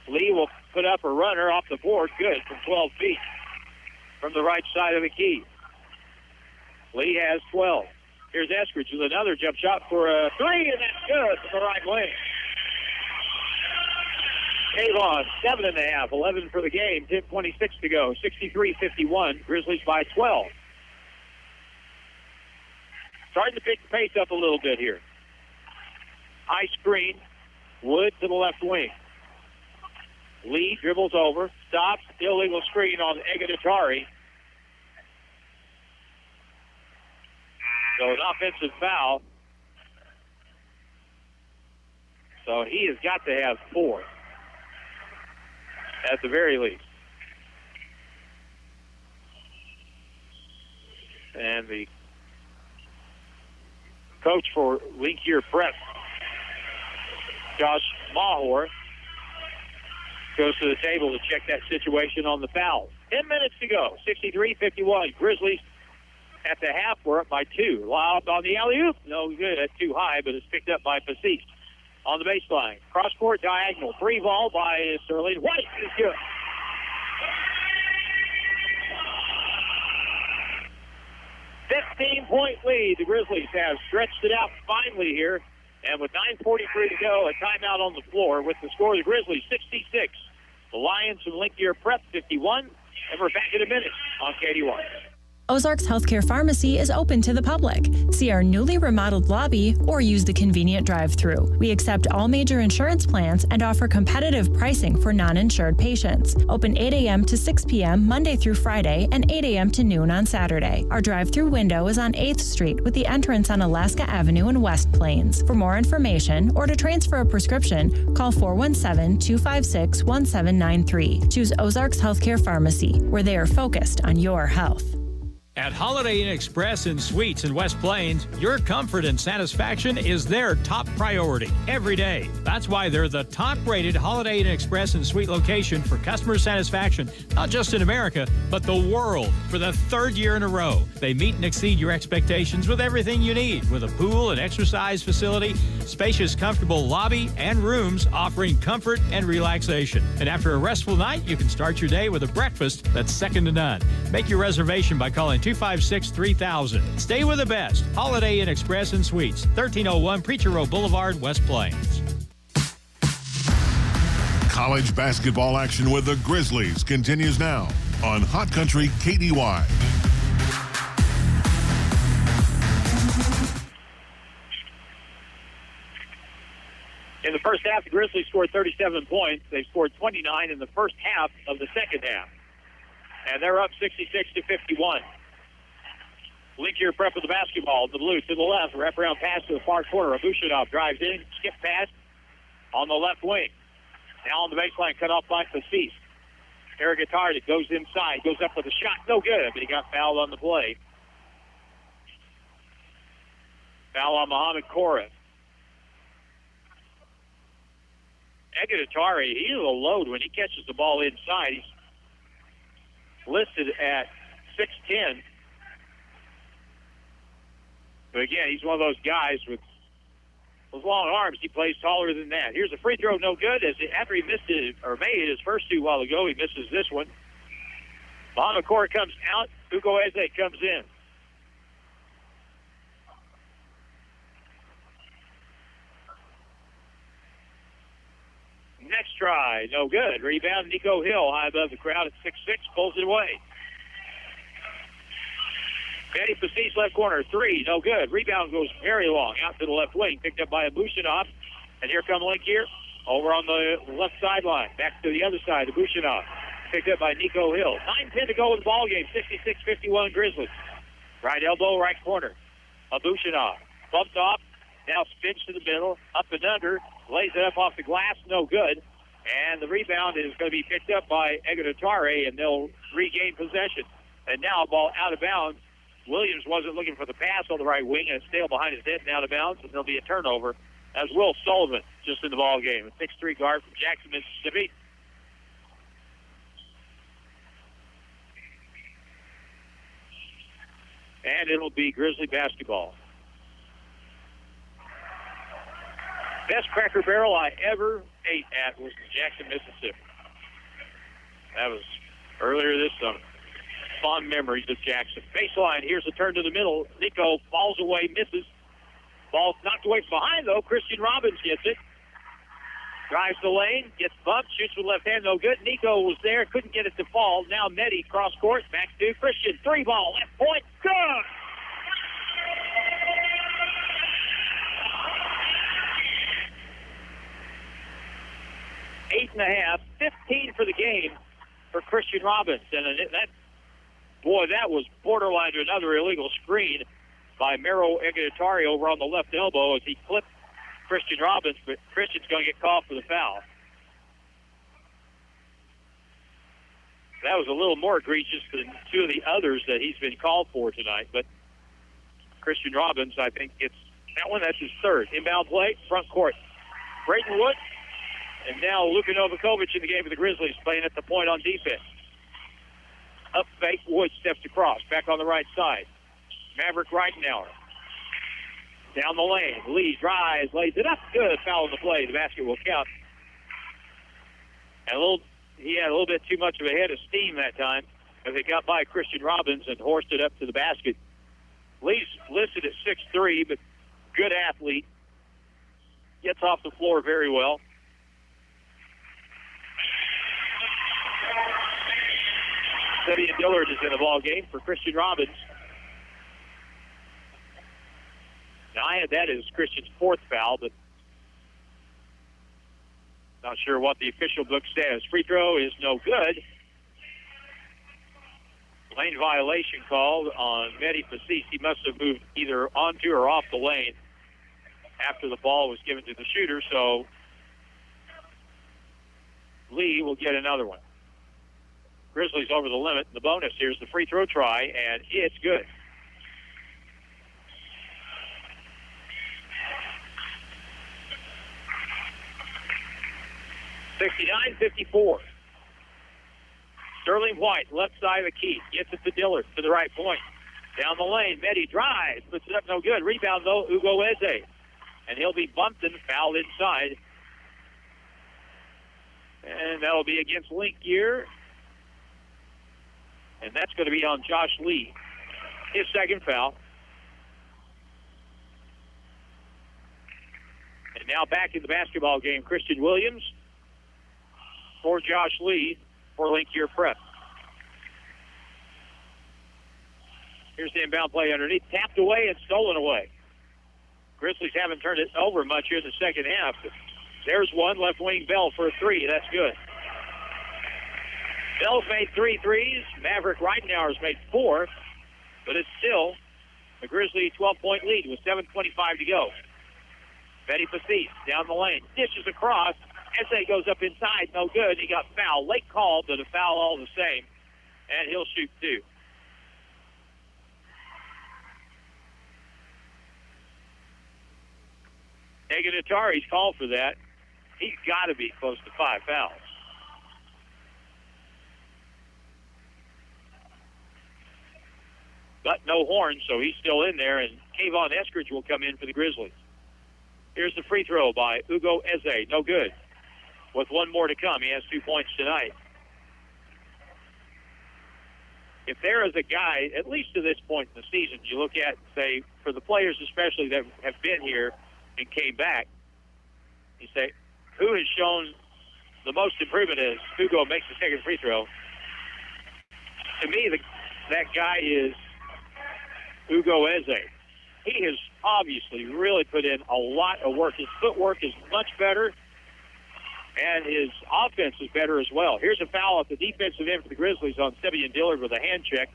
Lee will put up a runner off the board. Good from 12 feet from the right side of the key. Lee has 12. Here's Eskridge with another jump shot for a 3, and that's good from the right wing. Kayvon, 7.5, 11 for the game, 10:26 to go, 63-51, Grizzlies by 12. Starting to pick the pace up a little bit here. High screen, Wood to the left wing. Lee dribbles over, stops. Illegal screen on Egadatari. So an offensive foul. So he has got to have 4 at the very least. And the coach for Linkier Prep, Josh Mahor, goes to the table to check that situation on the foul. 10 minutes to go, 63-51. Grizzlies at the half, we're up by 2. Lob on the alley-oop, no good. That's too high, but it's picked up by Pacis on the baseline. Cross-court diagonal, free ball by Sterling. White is good. $15-point lead. The Grizzlies have stretched it out finally here. And with 9:43 to go, a timeout on the floor with the score of the Grizzlies 66. The Lions from Linkier Prep 51. And we're back in a minute on KD1. Ozarks Healthcare Pharmacy is open to the public. See our newly remodeled lobby or use the convenient drive-thru. We accept all major insurance plans and offer competitive pricing for non-insured patients. Open 8 a.m. to 6 p.m. Monday through Friday and 8 a.m. to noon on Saturday. Our drive-thru window is on 8th Street with the entrance on Alaska Avenue in West Plains. For more information or to transfer a prescription, call 417-256-1793. Choose Ozarks Healthcare Pharmacy, where they are focused on your health. At Holiday Inn Express and Suites in West Plains, your comfort and satisfaction is their top priority every day. That's why they're the top-rated Holiday Inn Express and Suite location for customer satisfaction, not just in America, but the world. For the 3rd year in a row, they meet and exceed your expectations with everything you need, with a pool and exercise facility, spacious, comfortable lobby, and rooms offering comfort and relaxation. And after a restful night, you can start your day with a breakfast that's second to none. Make your reservation by calling 256-3000. Stay with the best. Holiday Inn Express and Suites, 1301 Preacher Row Boulevard, West Plains. College basketball action with the Grizzlies continues now on Hot Country KDY. In the first half, the Grizzlies scored 37 points. They scored 29 in the first half of the second half. And they're up 66-51. Linkier Prep with the basketball. The blue to the left. Wraparound pass to the far corner. Abushinov drives in. Skip pass on the left wing. Now on the baseline, cut off by Pacis. Eric Guitar that goes inside. Goes up with a shot. No good, but he got fouled on the play. Foul on Muhammad Koreth. Egadatari, he's a load when he catches the ball inside. He's listed at 6'10". But again, he's one of those guys with those long arms. He plays taller than that. Here's a free throw, no good. After he missed it, or made his first 2 while ago, he misses this one. Muhammad Koreth comes out. Hugo Eze comes in. Next try, no good. Rebound, Nico Hill, high above the crowd at 6'6", pulls it away. Danny Pacis, left corner, 3, no good. Rebound goes very long, out to the left wing, picked up by Abushinov. And here come Linkier, over on the left sideline. Back to the other side, Abushinov, picked up by Nico Hill. 9:10 to go in the ballgame, 66-51 Grizzlies. Right elbow, right corner. Abushinov, bumped off, now spins to the middle, up and under, lays it up off the glass, no good. And the rebound is going to be picked up by Egadatari, and they'll regain possession. And now ball out of bounds. Williams wasn't looking for the pass on the right wing, and it's still behind his head and out of bounds, and there'll be a turnover. As Will Sullivan just in the ball game, a 6'3" guard from Jackson, Mississippi. And it'll be Grizzly basketball. Best Cracker Barrel I ever ate at was in Jackson, Mississippi. That was earlier this summer. Fond memories of Jackson. Baseline, here's a turn to the middle. Nico falls away, misses. Ball knocked away from behind, though. Christian Robbins gets it. Drives the lane, gets bumped, shoots with left hand, no good. Nico was there, couldn't get it to fall. Now Medi, cross court, back to Christian. 3-ball, left point, good! Eight and a half, 15 for the game. for Christian Robbins. And that was borderline to another illegal screen by Mero Eganatari over on the left elbow as he clipped Christian Robbins, but Christian's going to get called for the foul. That was a little more egregious than two of the others that he's been called for tonight, but Christian Robbins, I think, gets that one. That's his third. Inbound play, front court. Brayton Wood, and now Luka Novakovic in the game for the Grizzlies, playing at the point on defense. Up fake, Wood steps across, back on the right side. Maverick Reitenauer. Down the lane, Lee drives, lays it up. Good foul on the play. The basket will count. And he had a little bit too much of a head of steam that time as it got by Christian Robbins and horsed it up to the basket. Lee's listed at 6'3", but good athlete. Gets off the floor very well. Sevian Dillard is in the ball game for Christian Robbins. Now, I had that as Christian's fourth foul, but not sure what the official book says. Free throw is no good. Lane violation called on Mehdi Fassis. He must have moved either onto or off the lane after the ball was given to the shooter, so Lee will get another one. Grizzlies over the limit. The bonus here's the free throw try, and it's good. (69-54). Sterling White, left side of the key, gets it to Dillard to the right point. Down the lane, Mehdi drives, puts it up, no good. Rebound, though, Ugo Eze. And he'll be bumped and fouled inside. And that'll be against Link Gear. And that's going to be on Josh Lee. His second foul. And now back in the basketball game, Christian Williams for Josh Lee for Link Gear Prep. Here's the inbound play underneath. Tapped away and stolen away. Grizzlies haven't turned it over much here in the second half. There's one, left wing Bell for a three. That's good. Bell's made 3 threes. Maverick Reitenauer's made 4. But it's still a Grizzly 12-point lead with 7:25 to go. Mehdi Fassis down the lane. Dishes across. Eze goes up inside. No good. He got fouled. Late call, but a foul all the same. And he'll shoot 2. Eganatari's called for that. He's got to be close to 5 fouls. But no horn, so he's still in there, and Kayvon Eskridge will come in for the Grizzlies. Here's the free throw by Ugo Eze. No good. With one more to come. He has 2 points tonight. If there is a guy, at least to this point in the season, you look at, say, for the players especially that have been here and came back, you say, who has shown the most improvement as Ugo makes the second free throw? To me, that guy is Ugo Eze. He has obviously really put in a lot of work. His footwork is much better, and his offense is better as well. Here's a foul at the defensive end for the Grizzlies on Sevian Dillard with a hand check.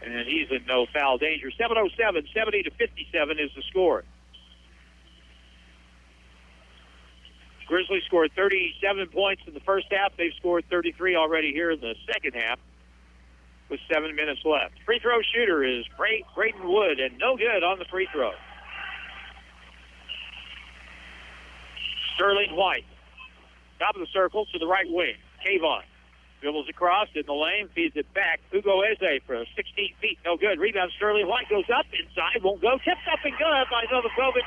And he's in no foul danger. 7:07, 70-57 is the score. Grizzlies scored 37 points in the first half. They've scored 33 already here in the second half with 7 minutes left. Free throw shooter is Brayton Wood, and no good on the free throw. Sterling White, top of the circle to the right wing. Kayvon dribbles across in the lane, feeds it back. Ugo Eze for 16 feet, no good. Rebound, Sterling White goes up inside, won't go. Tipped up and good by Novakovic,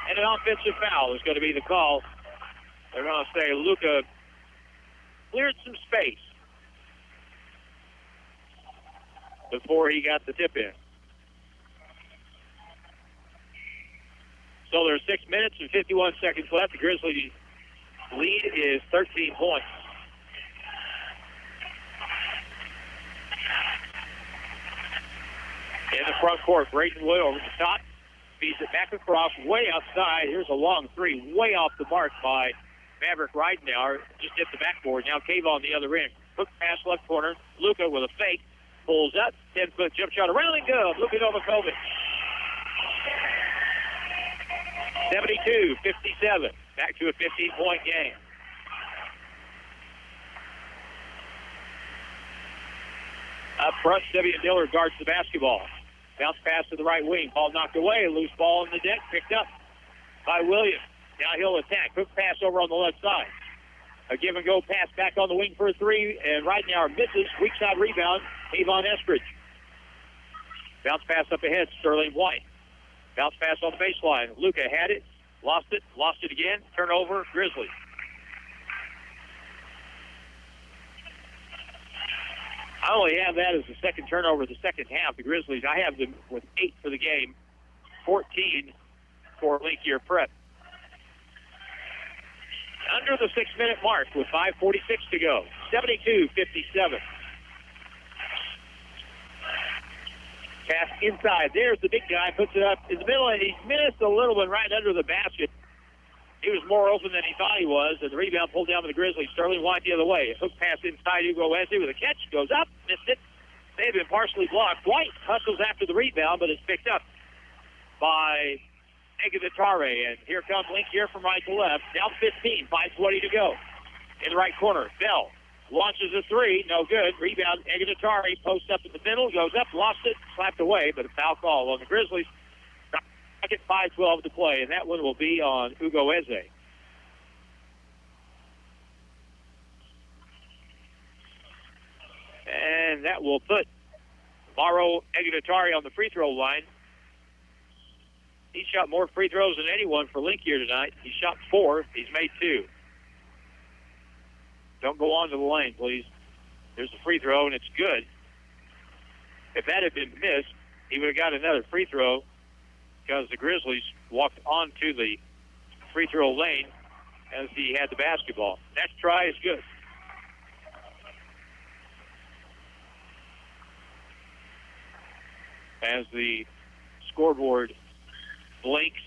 and an offensive foul is going to be the call. They're going to say Luka cleared some space before he got the tip in. So there's 6 minutes and 51 seconds left. The Grizzlies' lead is 13 points. In the front court, Brayton Wood over the top. Feeds it back across, way outside. Here's a long three, way off the mark by Maverick Ridenauer just hit the backboard. Now Cave on the other end. Hook pass left corner. Luka with a fake. Pulls up. 10-foot jump shot. Around and good. Luka Novakovic. 72-57. Back to a 15-point game. Up front, Devian Dillard guards the basketball. Bounce pass to the right wing. Ball knocked away. Loose ball in the deck. Picked up by Williams. Now he'll attack. Hook pass over on the left side. A give-and-go pass back on the wing for a three. And Ridenauer misses. Weak side rebound. Avon Eskridge. Bounce pass up ahead. Sterling White. Bounce pass on the baseline. Luka had it. Lost it. Lost it again. Turnover. Grizzly. I only have that as the second turnover of the second half. The Grizzlies, I have them with 8 for the game, 14 for Linkier Prep. Under the 6-minute mark with 5:46 to go, 72-57. Pass inside. There's the big guy, puts it up in the middle, and he missed a little one right under the basket. He was more open than he thought he was, and the rebound pulled down by the Grizzlies. Sterling White the other way. Hook pass inside. Hugo Wesley with a catch. Goes up. Missed it. They've been partially blocked. White hustles after the rebound, but it's picked up by Egaditare. And here comes Link here from right to left. Down 15. 5:20 to go. In the right corner. Bell launches a three. No good. Rebound. Egaditare posts up in the middle. Goes up. Lost it. Slapped away, but a foul call on the Grizzlies. At 5:12 to play, and that one will be on Hugo Eze. And that will put Mauro Egaditare on the free throw line. He shot more free throws than anyone for Link here tonight. He shot 4. He's made 2. Don't go onto the lane, please. There's a free throw, and it's good. If that had been missed, he would have got another free throw, because the Grizzlies walked onto the free throw lane as he had the basketball. That try is good. As the scoreboard blinks,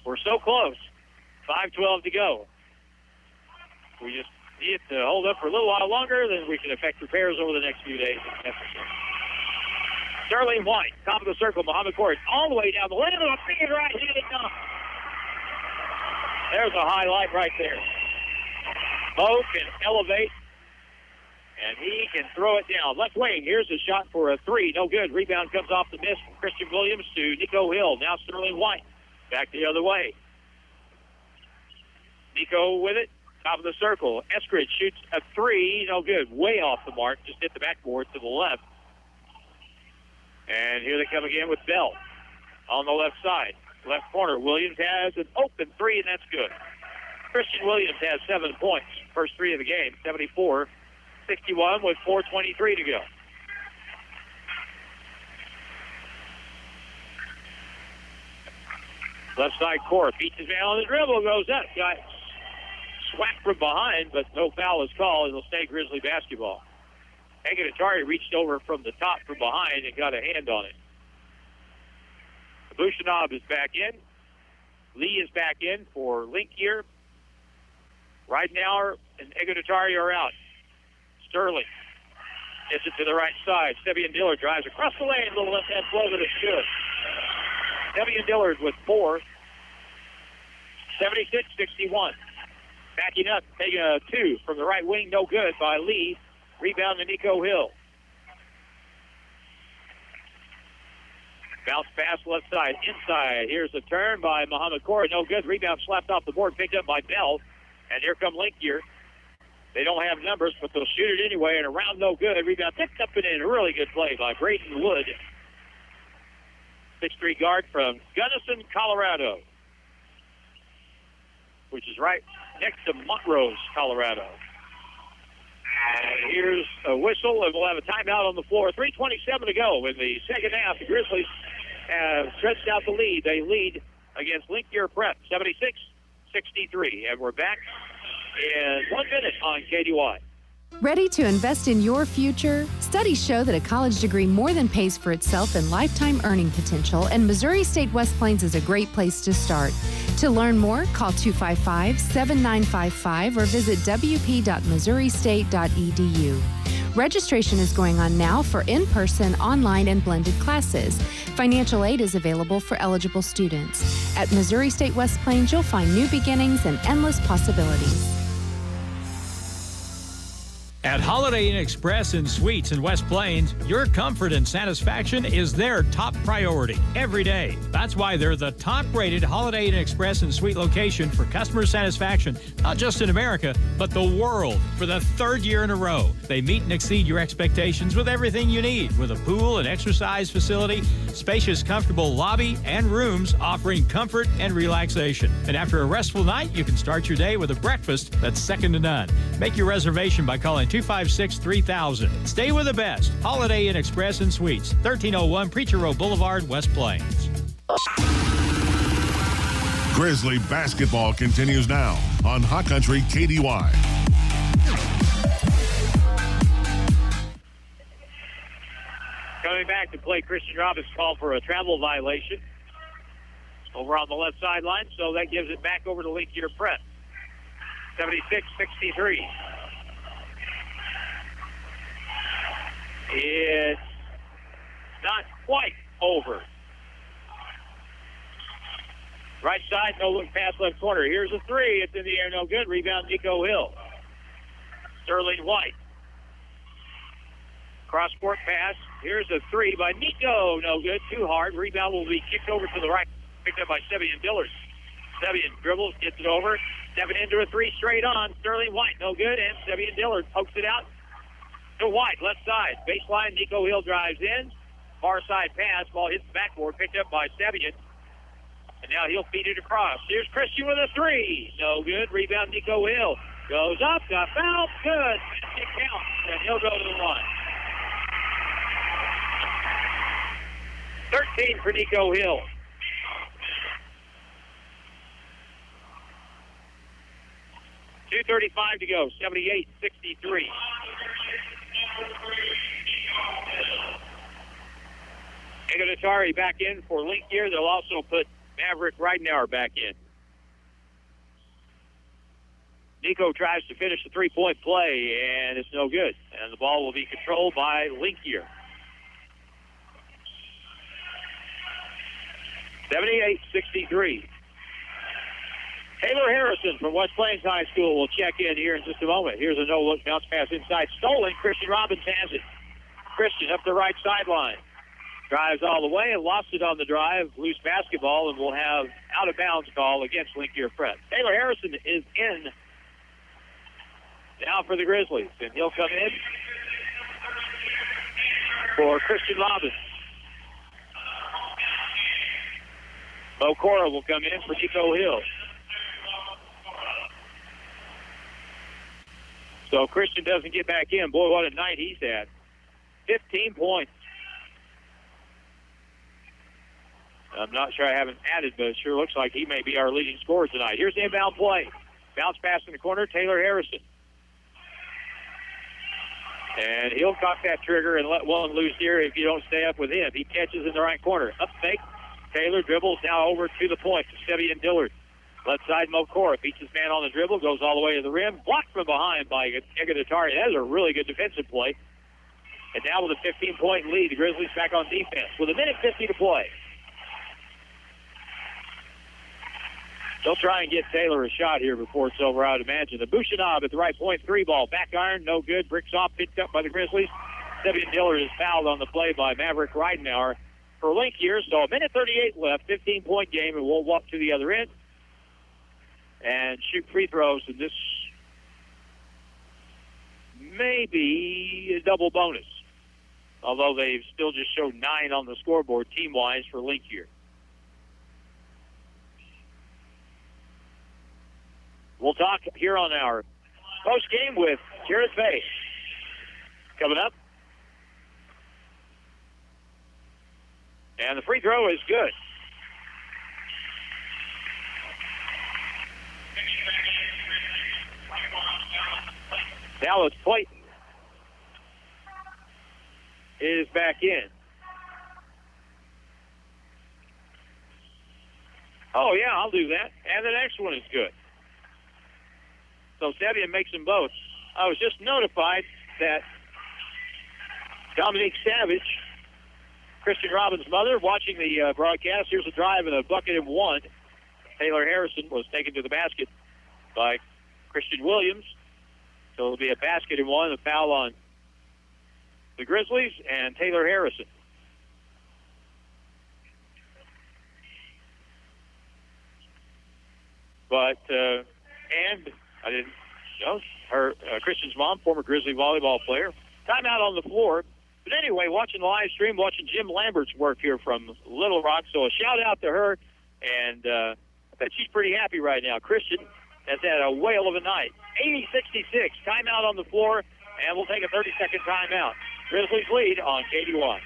we're so close. 5:12 to go. We just need it to hold up for a little while longer, then we can effect repairs over the next few days if necessary. Sterling White, top of the circle, Muhammad Court, all the way down the lane, a big right-handed dunk. There's a highlight right there. Mo can elevate, and he can throw it down. Left wing, here's a shot for a three. No good. Rebound comes off the miss from Christian Williams to Nico Hill. Now Sterling White, back the other way. Nico with it, top of the circle. Eskridge shoots a three. No good. Way off the mark. Just hit the backboard to the left. And here they come again with Bell on the left side. Left corner, Williams has an open three, and that's good. Christian Williams has 7 points. First three of the game, 74-61 with 4:23 to go. Left side court, beats his man on the dribble, goes up. Got swacked from behind, but no foul is called. It'll stay Grizzly basketball. Egaditare reached over from the top from behind and got a hand on it. Bushanov is back in. Lee is back in for Link here. Ridenauer and Egaditare are out. Sterling gets it to the right side. Devian Dillard drives across the lane. Little left-hand flow, but it's good. Devian Dillard with 4. 76-61. Backing up, taking a 2 from the right wing. No good by Lee. Rebound to Nico Hill. Bounce pass left side, inside. Here's a turn by Muhammad Corey. No good. Rebound slapped off the board, picked up by Bell. And here come Link here. They don't have numbers, but they'll shoot it anyway. And around no good. Rebound picked up and in. A really good play by Braden Wood. 6'3" guard from Gunnison, Colorado, which is right next to Montrose, Colorado. And here's a whistle, and we'll have a timeout on the floor. 3:27 to go in the second half. The Grizzlies have stretched out the lead. They lead against Linkier Prep, 76-63. And we're back in 1 minute on KDY. Ready to invest in your future? Studies show that a college degree more than pays for itself in lifetime earning potential, and Missouri State West Plains is a great place to start. To learn more, call 255-7955 or visit wp.missouristate.edu. Registration is going on now for in-person, online, and blended classes. Financial aid is available for eligible students. At Missouri State West Plains, you'll find new beginnings and endless possibilities. At Holiday Inn Express and Suites in West Plains, your comfort and satisfaction is their top priority every day. That's why they're the top-rated Holiday Inn Express and Suite location for customer satisfaction, not just in America, but the world, for the third year in a row. They meet and exceed your expectations with everything you need, with a pool and exercise facility, spacious, comfortable lobby, and rooms offering comfort and relaxation. And after a restful night, you can start your day with a breakfast that's second to none. Make your reservation by calling 256-3000. Stay with the best. Holiday Inn Express and Suites, 1301 Preacher Row Boulevard, West Plains. Grizzly basketball continues now on Hot Country KDY. Coming back to play, Christian Robbins called for a travel violation over on the left sideline, so that gives it back over to Link-Year Prep. 76-63. It's not quite over. Right side, no look pass left corner. Here's a three. It's in the air, no good. Rebound, Nico Hill. Sterling White. Cross-court pass. Here's a three by Nico. No good. Too hard. Rebound will be kicked over to the right. Picked up by Sevian Dillard. Sevian dribbles, gets it over. Stepping into a three straight on. Sterling White, no good. And Sevian Dillard pokes it out to White, left side. Baseline, Nico Hill drives in. Far side pass. Ball hits the backboard. Picked up by Sevian. And now he'll feed it across. Here's Christian with a three. No good. Rebound, Nico Hill. Goes up, got fouled. Good. It counts. And he'll go to the line. 13 for Nico Hill. .235 to go. 78-63. Eganatari back in for Link-Year. They'll also put Maverick Reidenauer back in. Nico tries to finish the three-point play, and it's no good. And the ball will be controlled by Link-Year. 78-63. Taylor Harrison from West Plains High School will check in here in just a moment. Here's a no-look bounce pass inside. Stolen. Christian Robbins has it. Christian up the right sideline. Drives all the way and lost it on the drive. Loose basketball, and we'll have out-of-bounds call against Link-Year Prep. Taylor Harrison is in now for the Grizzlies, and he'll come in for Christian Robbins. Okora will come in for Nico Hill. So Christian doesn't get back in. Boy, what a night he's had. 15 points. I'm not sure I haven't added, but it sure looks like he may be our leading scorer tonight. Here's the inbound play. Bounce pass in the corner, Taylor Harrison. And he'll cock that trigger and let one loose here if you don't stay up with him. He catches in the right corner. Up fake. Taylor dribbles now over to the point to Sevian Dillard. Left side, Mokora beats his man on the dribble, goes all the way to the rim. Blocked from behind by Eganatari. That is a really good defensive play. And now with a 15-point lead, the Grizzlies back on defense with 1:50 to play. They'll try and get Taylor a shot here before it's over, I would imagine. The Bouchanob at the right point, three ball. Back iron, no good. Bricks off, picked up by the Grizzlies. Sevian Dillard is fouled on the play by Maverick Reidenauer for Link-Year. So 1:38 left, 15-point game, and we'll walk to the other end and shoot free throws. And this may be a double bonus, although they've still just showed 9 on the scoreboard team-wise for Link-Year. We'll talk here on our post-game with Jared Fay. Coming up. And the free throw is good. Now it's Clayton is back in. Oh, yeah, I'll do that. And the next one is good. So Sevian makes them both. I was just notified that Dominique Savage, Christian Robbins' mother, watching the broadcast. Here's a drive and a bucket and one. Taylor Harrison was taken to the basket by Christian Williams. So it'll be a basket and one, a foul on the Grizzlies and Taylor Harrison. But, and I didn't know, her, Christian's mom, former Grizzly volleyball player. Timeout on the floor. But anyway, watching the live stream, watching Jim Lambert's work here from Little Rock. So a shout out to her. And I bet she's pretty happy right now. Christian has had a whale of a night. 80-66. Timeout on the floor. And we'll take a 30-second timeout. Grizzlies lead on KD1.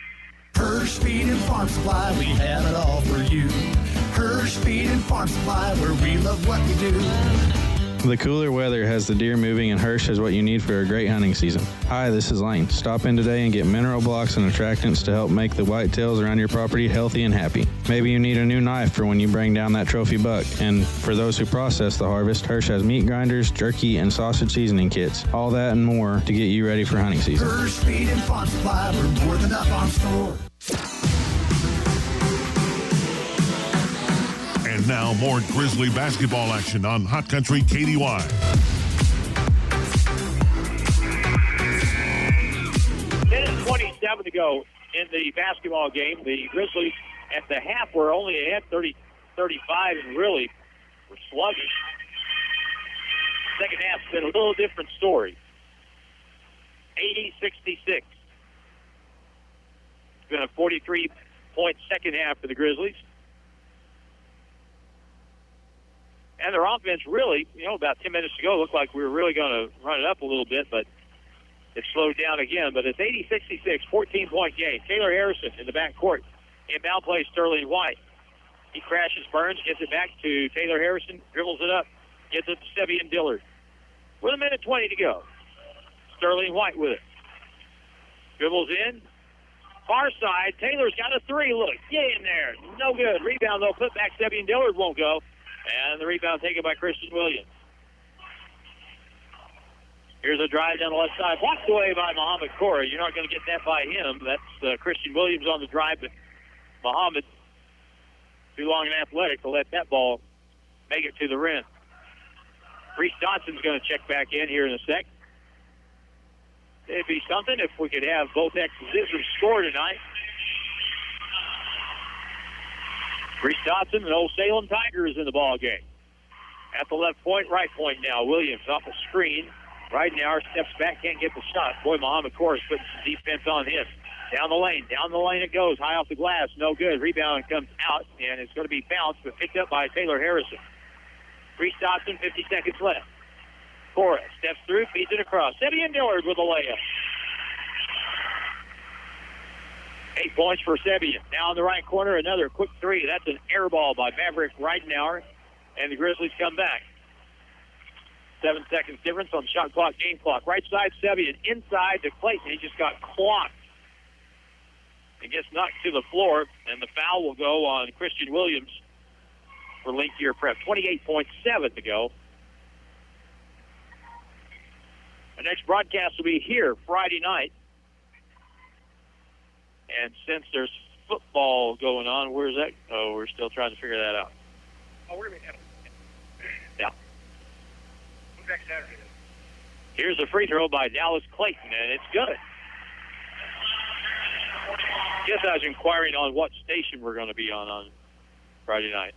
Hirsch Feed and Farm Supply, we have it all for you. Hirsch Feed and Farm Supply, where we love what we do. The cooler weather has the deer moving, and Hirsch has what you need for a great hunting season. Hi, this is Lane. Stop in today and get mineral blocks and attractants to help make the whitetails around your property healthy and happy. Maybe you need a new knife for when you bring down that trophy buck. And for those who process the harvest, Hirsch has meat grinders, jerky, and sausage seasoning kits. All that and more to get you ready for hunting season. Hirsch Feed and Farm Supply, we're more than a farm store. And now more Grizzly basketball action on Hot Country KDY. Minute 27 to go in the basketball game. The Grizzlies at the half were only ahead 30-35 and really were sluggish. Second half's been a little different story. 80-66. It's been a 43-point second half for the Grizzlies. And their offense really, about 10 minutes ago, looked like we were really going to run it up a little bit, but it slowed down again. But it's 80-66, 14-point game. Taylor Harrison in the backcourt. Inbound play, Sterling White. He crashes, burns, gets it back to Taylor Harrison, dribbles it up, gets it to Sevian Dillard. With a minute 20 to go. Sterling White with it. Dribbles in. Far side, Taylor's got a three. Look, get in there. No good. Rebound, though. Put back, Sevian Dillard won't go. And the rebound taken by Christian Williams. Here's a drive down the left side. Blocked away by Muhammad Corey. You're not going to get that by him. That's Christian Williams on the drive, but Muhammad too long and athletic to let that ball make it to the rim. Reese Dodson's going to check back in here in a sec. It'd be something if we could have both X's score tonight. Reese Dodson and Old Salem Tigers in the ball game. At the left point, right point now. Williams off the screen. Right now, steps back, can't get the shot. Boy, Muhammad Corey putting some defense on him. Down the lane it goes. High off the glass, no good. Rebound comes out, and it's going to be bounced, but picked up by Taylor Harrison. Reese Dodson, 50 seconds left. Corey steps through, feeds it across. Sevian Dillard with a layup. 8 points for Sevian. Now in the right corner, another quick three. That's an air ball by Maverick Reidenauer, and the Grizzlies come back. 7 seconds difference on shot clock, game clock. Right side, Sevian. Inside to Clayton. He just got clocked. It gets knocked to the floor, and the foul will go on Christian Williams for Link Year Prep. 28.7 to go. The next broadcast will be here Friday night. And since there's football going on, where's that? Oh, we're still trying to figure that out. Oh, we're going to be Yeah. We'll be back Saturday. Here's a free throw by Dallas Clayton, and it's good. Guess I was inquiring on what station we're going to be on Friday night.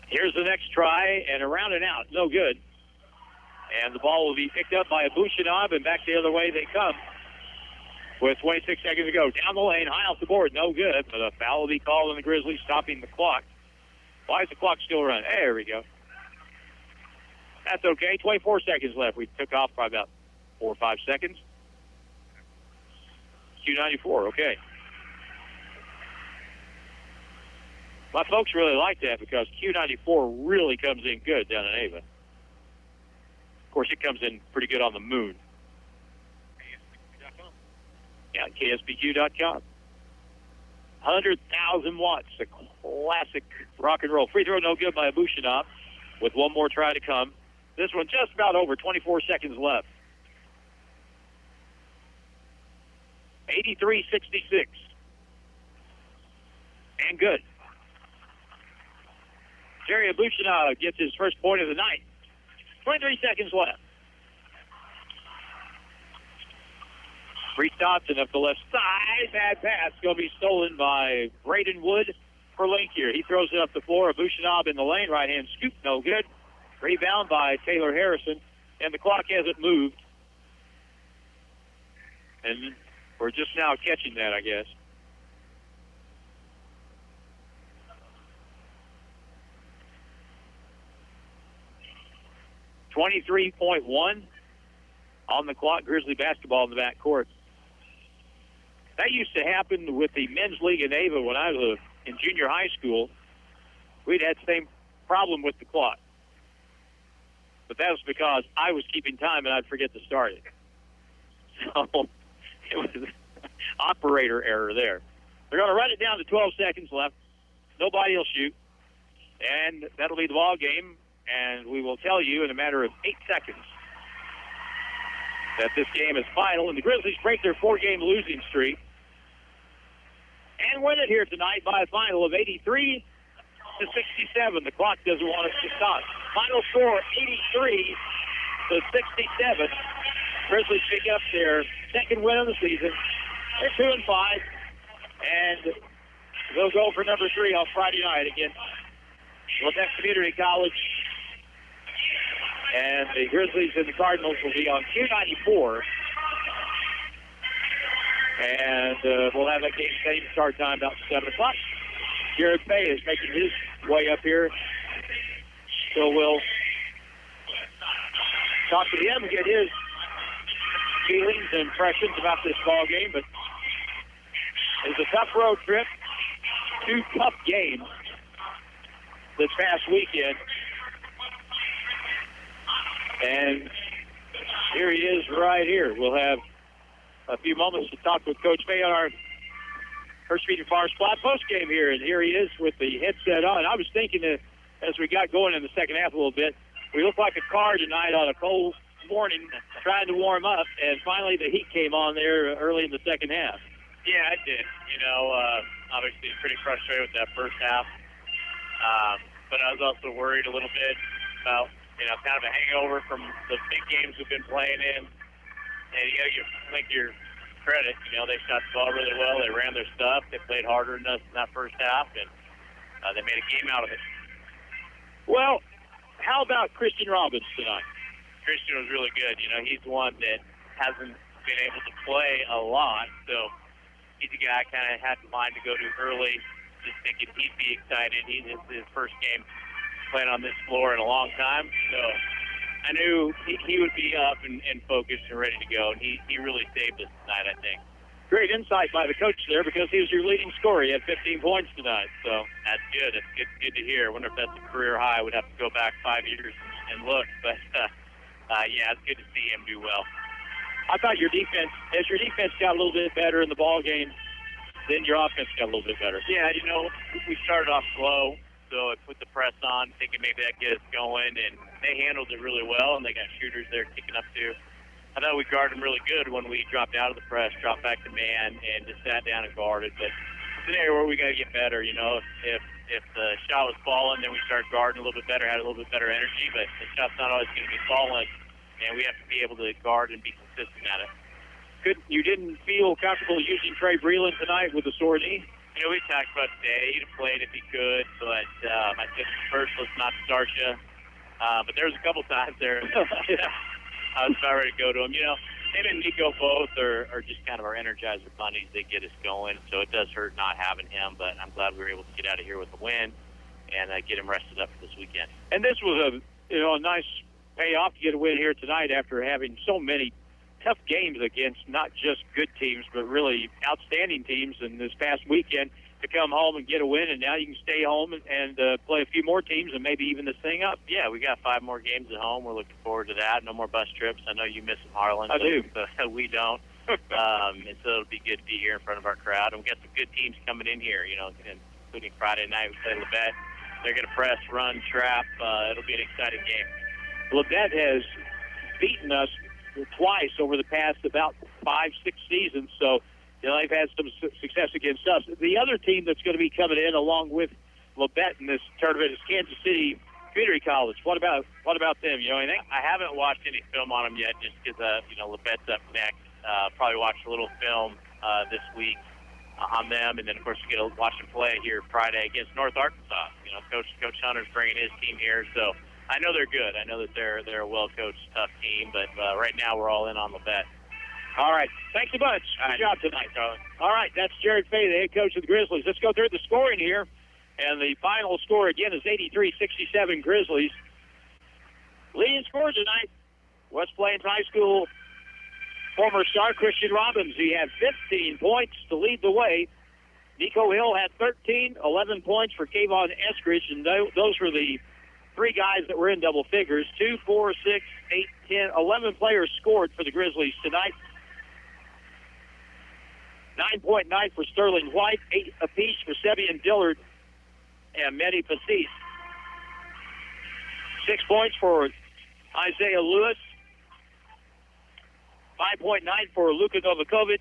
Here's the next try, and around and out. No good. And the ball will be picked up by Abushinab, and back the other way they come. With 26 seconds to go. Down the lane, high off the board. No good, but a foul will be called on the Grizzlies, stopping the clock. Why is the clock still running? There we go. That's okay. 24 seconds left. We took off by about 4 or 5 seconds. Q94, okay. My folks really like that because Q94 really comes in good down in Ava. Of course, it comes in pretty good on the moon. KSBQ.com. Yeah, KSBQ.com. 100,000 watts, a classic rock and roll. Free throw no good by Abushinov with one more try to come. This one just about over, 24 seconds left. 83-66. And good. Jerry Abushinov gets his first point of the night. 23 seconds left. Reese Dodson up the left side. Bad pass. Going to be stolen by Braden Wood for Link here. He throws it up the floor. Abushinov in the lane. Right-hand scoop. No good. Rebound by Taylor Harrison. And the clock hasn't moved. And we're just now catching that, I guess. .1 on the clock. Grizzly basketball in the back court. That used to happen with the men's league in Ava when I was in junior high school. We'd had the same problem with the clock. But that was because I was keeping time and I'd forget to start it. So it was operator error there. They're going to run it down to 12 seconds left. Nobody will shoot. And that'll be the ball game. And we will tell you in a matter of 8 seconds that this game is final. And the Grizzlies break their 4-game losing streak and win it here tonight by a final of 83-67. The clock doesn't want us to stop. Final score, 83-67. Grizzlies pick up their second win of the season. They're 2-5, and they'll go for number 3 on Friday night against Quebec Community College. And the Grizzlies and the Cardinals will be on Q94. And we'll have that game same start time about 7 o'clock. Garrett Bay is making his way up here. So we'll talk to him and get his feelings and impressions about this ball game. But it's a tough road trip. 2 tough games this past weekend. And here he is right here. We'll have a few moments to talk with Coach May on our First Street and Farm Spot post game here. And here he is with the headset on. I was thinking that as we got going in the second half a little bit, we looked like a car tonight on a cold morning trying to warm up. And finally the heat came on there early in the second half. Yeah, it did. You know, obviously pretty frustrated with that first half. But I was also worried a little bit about, you know, kind of a hangover from the big games we've been playing in. And, you know, you think your credit, you know, they shot the ball really well. They ran their stuff. They played harder than us in that first half, and they made a game out of it. Well, how about Christian Robbins tonight? Christian was really good. You know, he's one that hasn't been able to play a lot, so he's a guy I kind of had in mind to go to early, just thinking he'd be excited. It's his first game playing on this floor in a long time, so I knew he would be up and focused and ready to go, and he really saved us tonight, I think. Great insight by the coach there because he was your leading scorer. He had 15 points tonight, so that's good. It's good to hear. I wonder if that's a career high. We'd have to go back 5 years and look, but yeah, it's good to see him do well. I thought your defense got a little bit better in the ball game, then your offense got a little bit better. Yeah, you know, we started off slow, so it put the press on, thinking maybe that get us going, and they handled it really well, and they got shooters there kicking up too. I thought we guarded them really good when we dropped out of the press, dropped back to man, and just sat down and guarded. But it's an area where we got to get better. You know, if the shot was falling, then we started guarding a little bit better, had a little bit better energy. But the shot's not always going to be falling, and we have to be able to guard and be consistent at it. You didn't feel comfortable using Trey Breland tonight with a sore knee? You know, we talked about today. He'd have played if he could, but I said first, let's not start you. But there was a couple times there. I was about ready to go to him. You know, him and Nico both are just kind of our energizer bunnies. They get us going, so it does hurt not having him, but I'm glad we were able to get out of here with a win and get him rested up for this weekend. And this was a nice payoff to get a win here tonight after having so many tough games against not just good teams, but really outstanding teams. And this past weekend, to come home and get a win, and now you can stay home and play a few more teams and maybe even this thing up. Yeah, we got 5 more games at home. We're looking forward to that. No more bus trips. I know you miss them, Harlan. I do. But we don't. And so it'll be good to be here in front of our crowd. And we've got some good teams coming in here, including Friday night. We play Labette. They're going to press, run, trap. It'll be an exciting game. Labette has beaten us twice over the past about 5-6 seasons, so they've had some success against us. The other team that's going to be coming in along with Labette in this tournament is Kansas City Community College. What about them? You know anything? I haven't watched any film on them yet, just because Labette's up next. Probably watch a little film this week on them, and then of course you get to watch them play here Friday against North Arkansas. Coach Hunter's bringing his team here, so I know they're good. I know that they're a well-coached, tough team, but right now we're all in on Labette. All right. Thanks a bunch. Good job tonight, Carlin. All right. That's Jared Fay, the head coach of the Grizzlies. Let's go through the scoring here. And the final score, again, is 83-67 Grizzlies. Leading scorer tonight, West Plains High School former star Christian Robbins. He had 15 points to lead the way. Nico Hill had 13, 11 points for Kayvon Eskridge, and those were the three guys that were in double figures. 2, 4, 6, 8, 10, 11 players scored for the Grizzlies tonight. 9.9 for Sterling White, 8 apiece for Sebian Dillard and Mehdi Passis. 6 points for Isaiah Lewis. 5.9 for Luka Novakovic.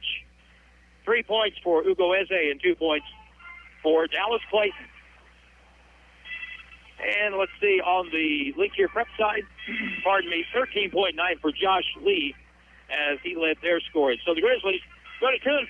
3 points for Ugo Eze and 2 points for Dallas Clayton. And let's see, on the Linkier Prep side, 13.9 for Josh Lee as he led their scoring. So the Grizzlies go to 2-5.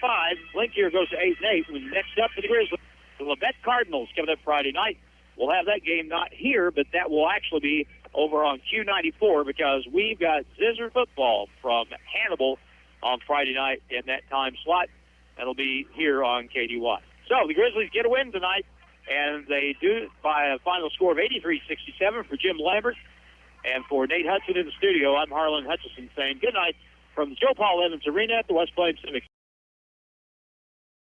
Linkier goes to 8-8. Next up for the Grizzlies, the Labette Cardinals coming up Friday night. We'll have that game not here, but that will actually be over on Q94 because we've got Zizzer football from Hannibal on Friday night in that time slot. That'll be here on KDY. So the Grizzlies get a win tonight, and they do it by a final score of 83-67 for Jim Lambert. And for Nate Hudson in the studio, I'm Harlan Hutchison saying good night from the Joe Paul Evans Arena at the West Plains Civic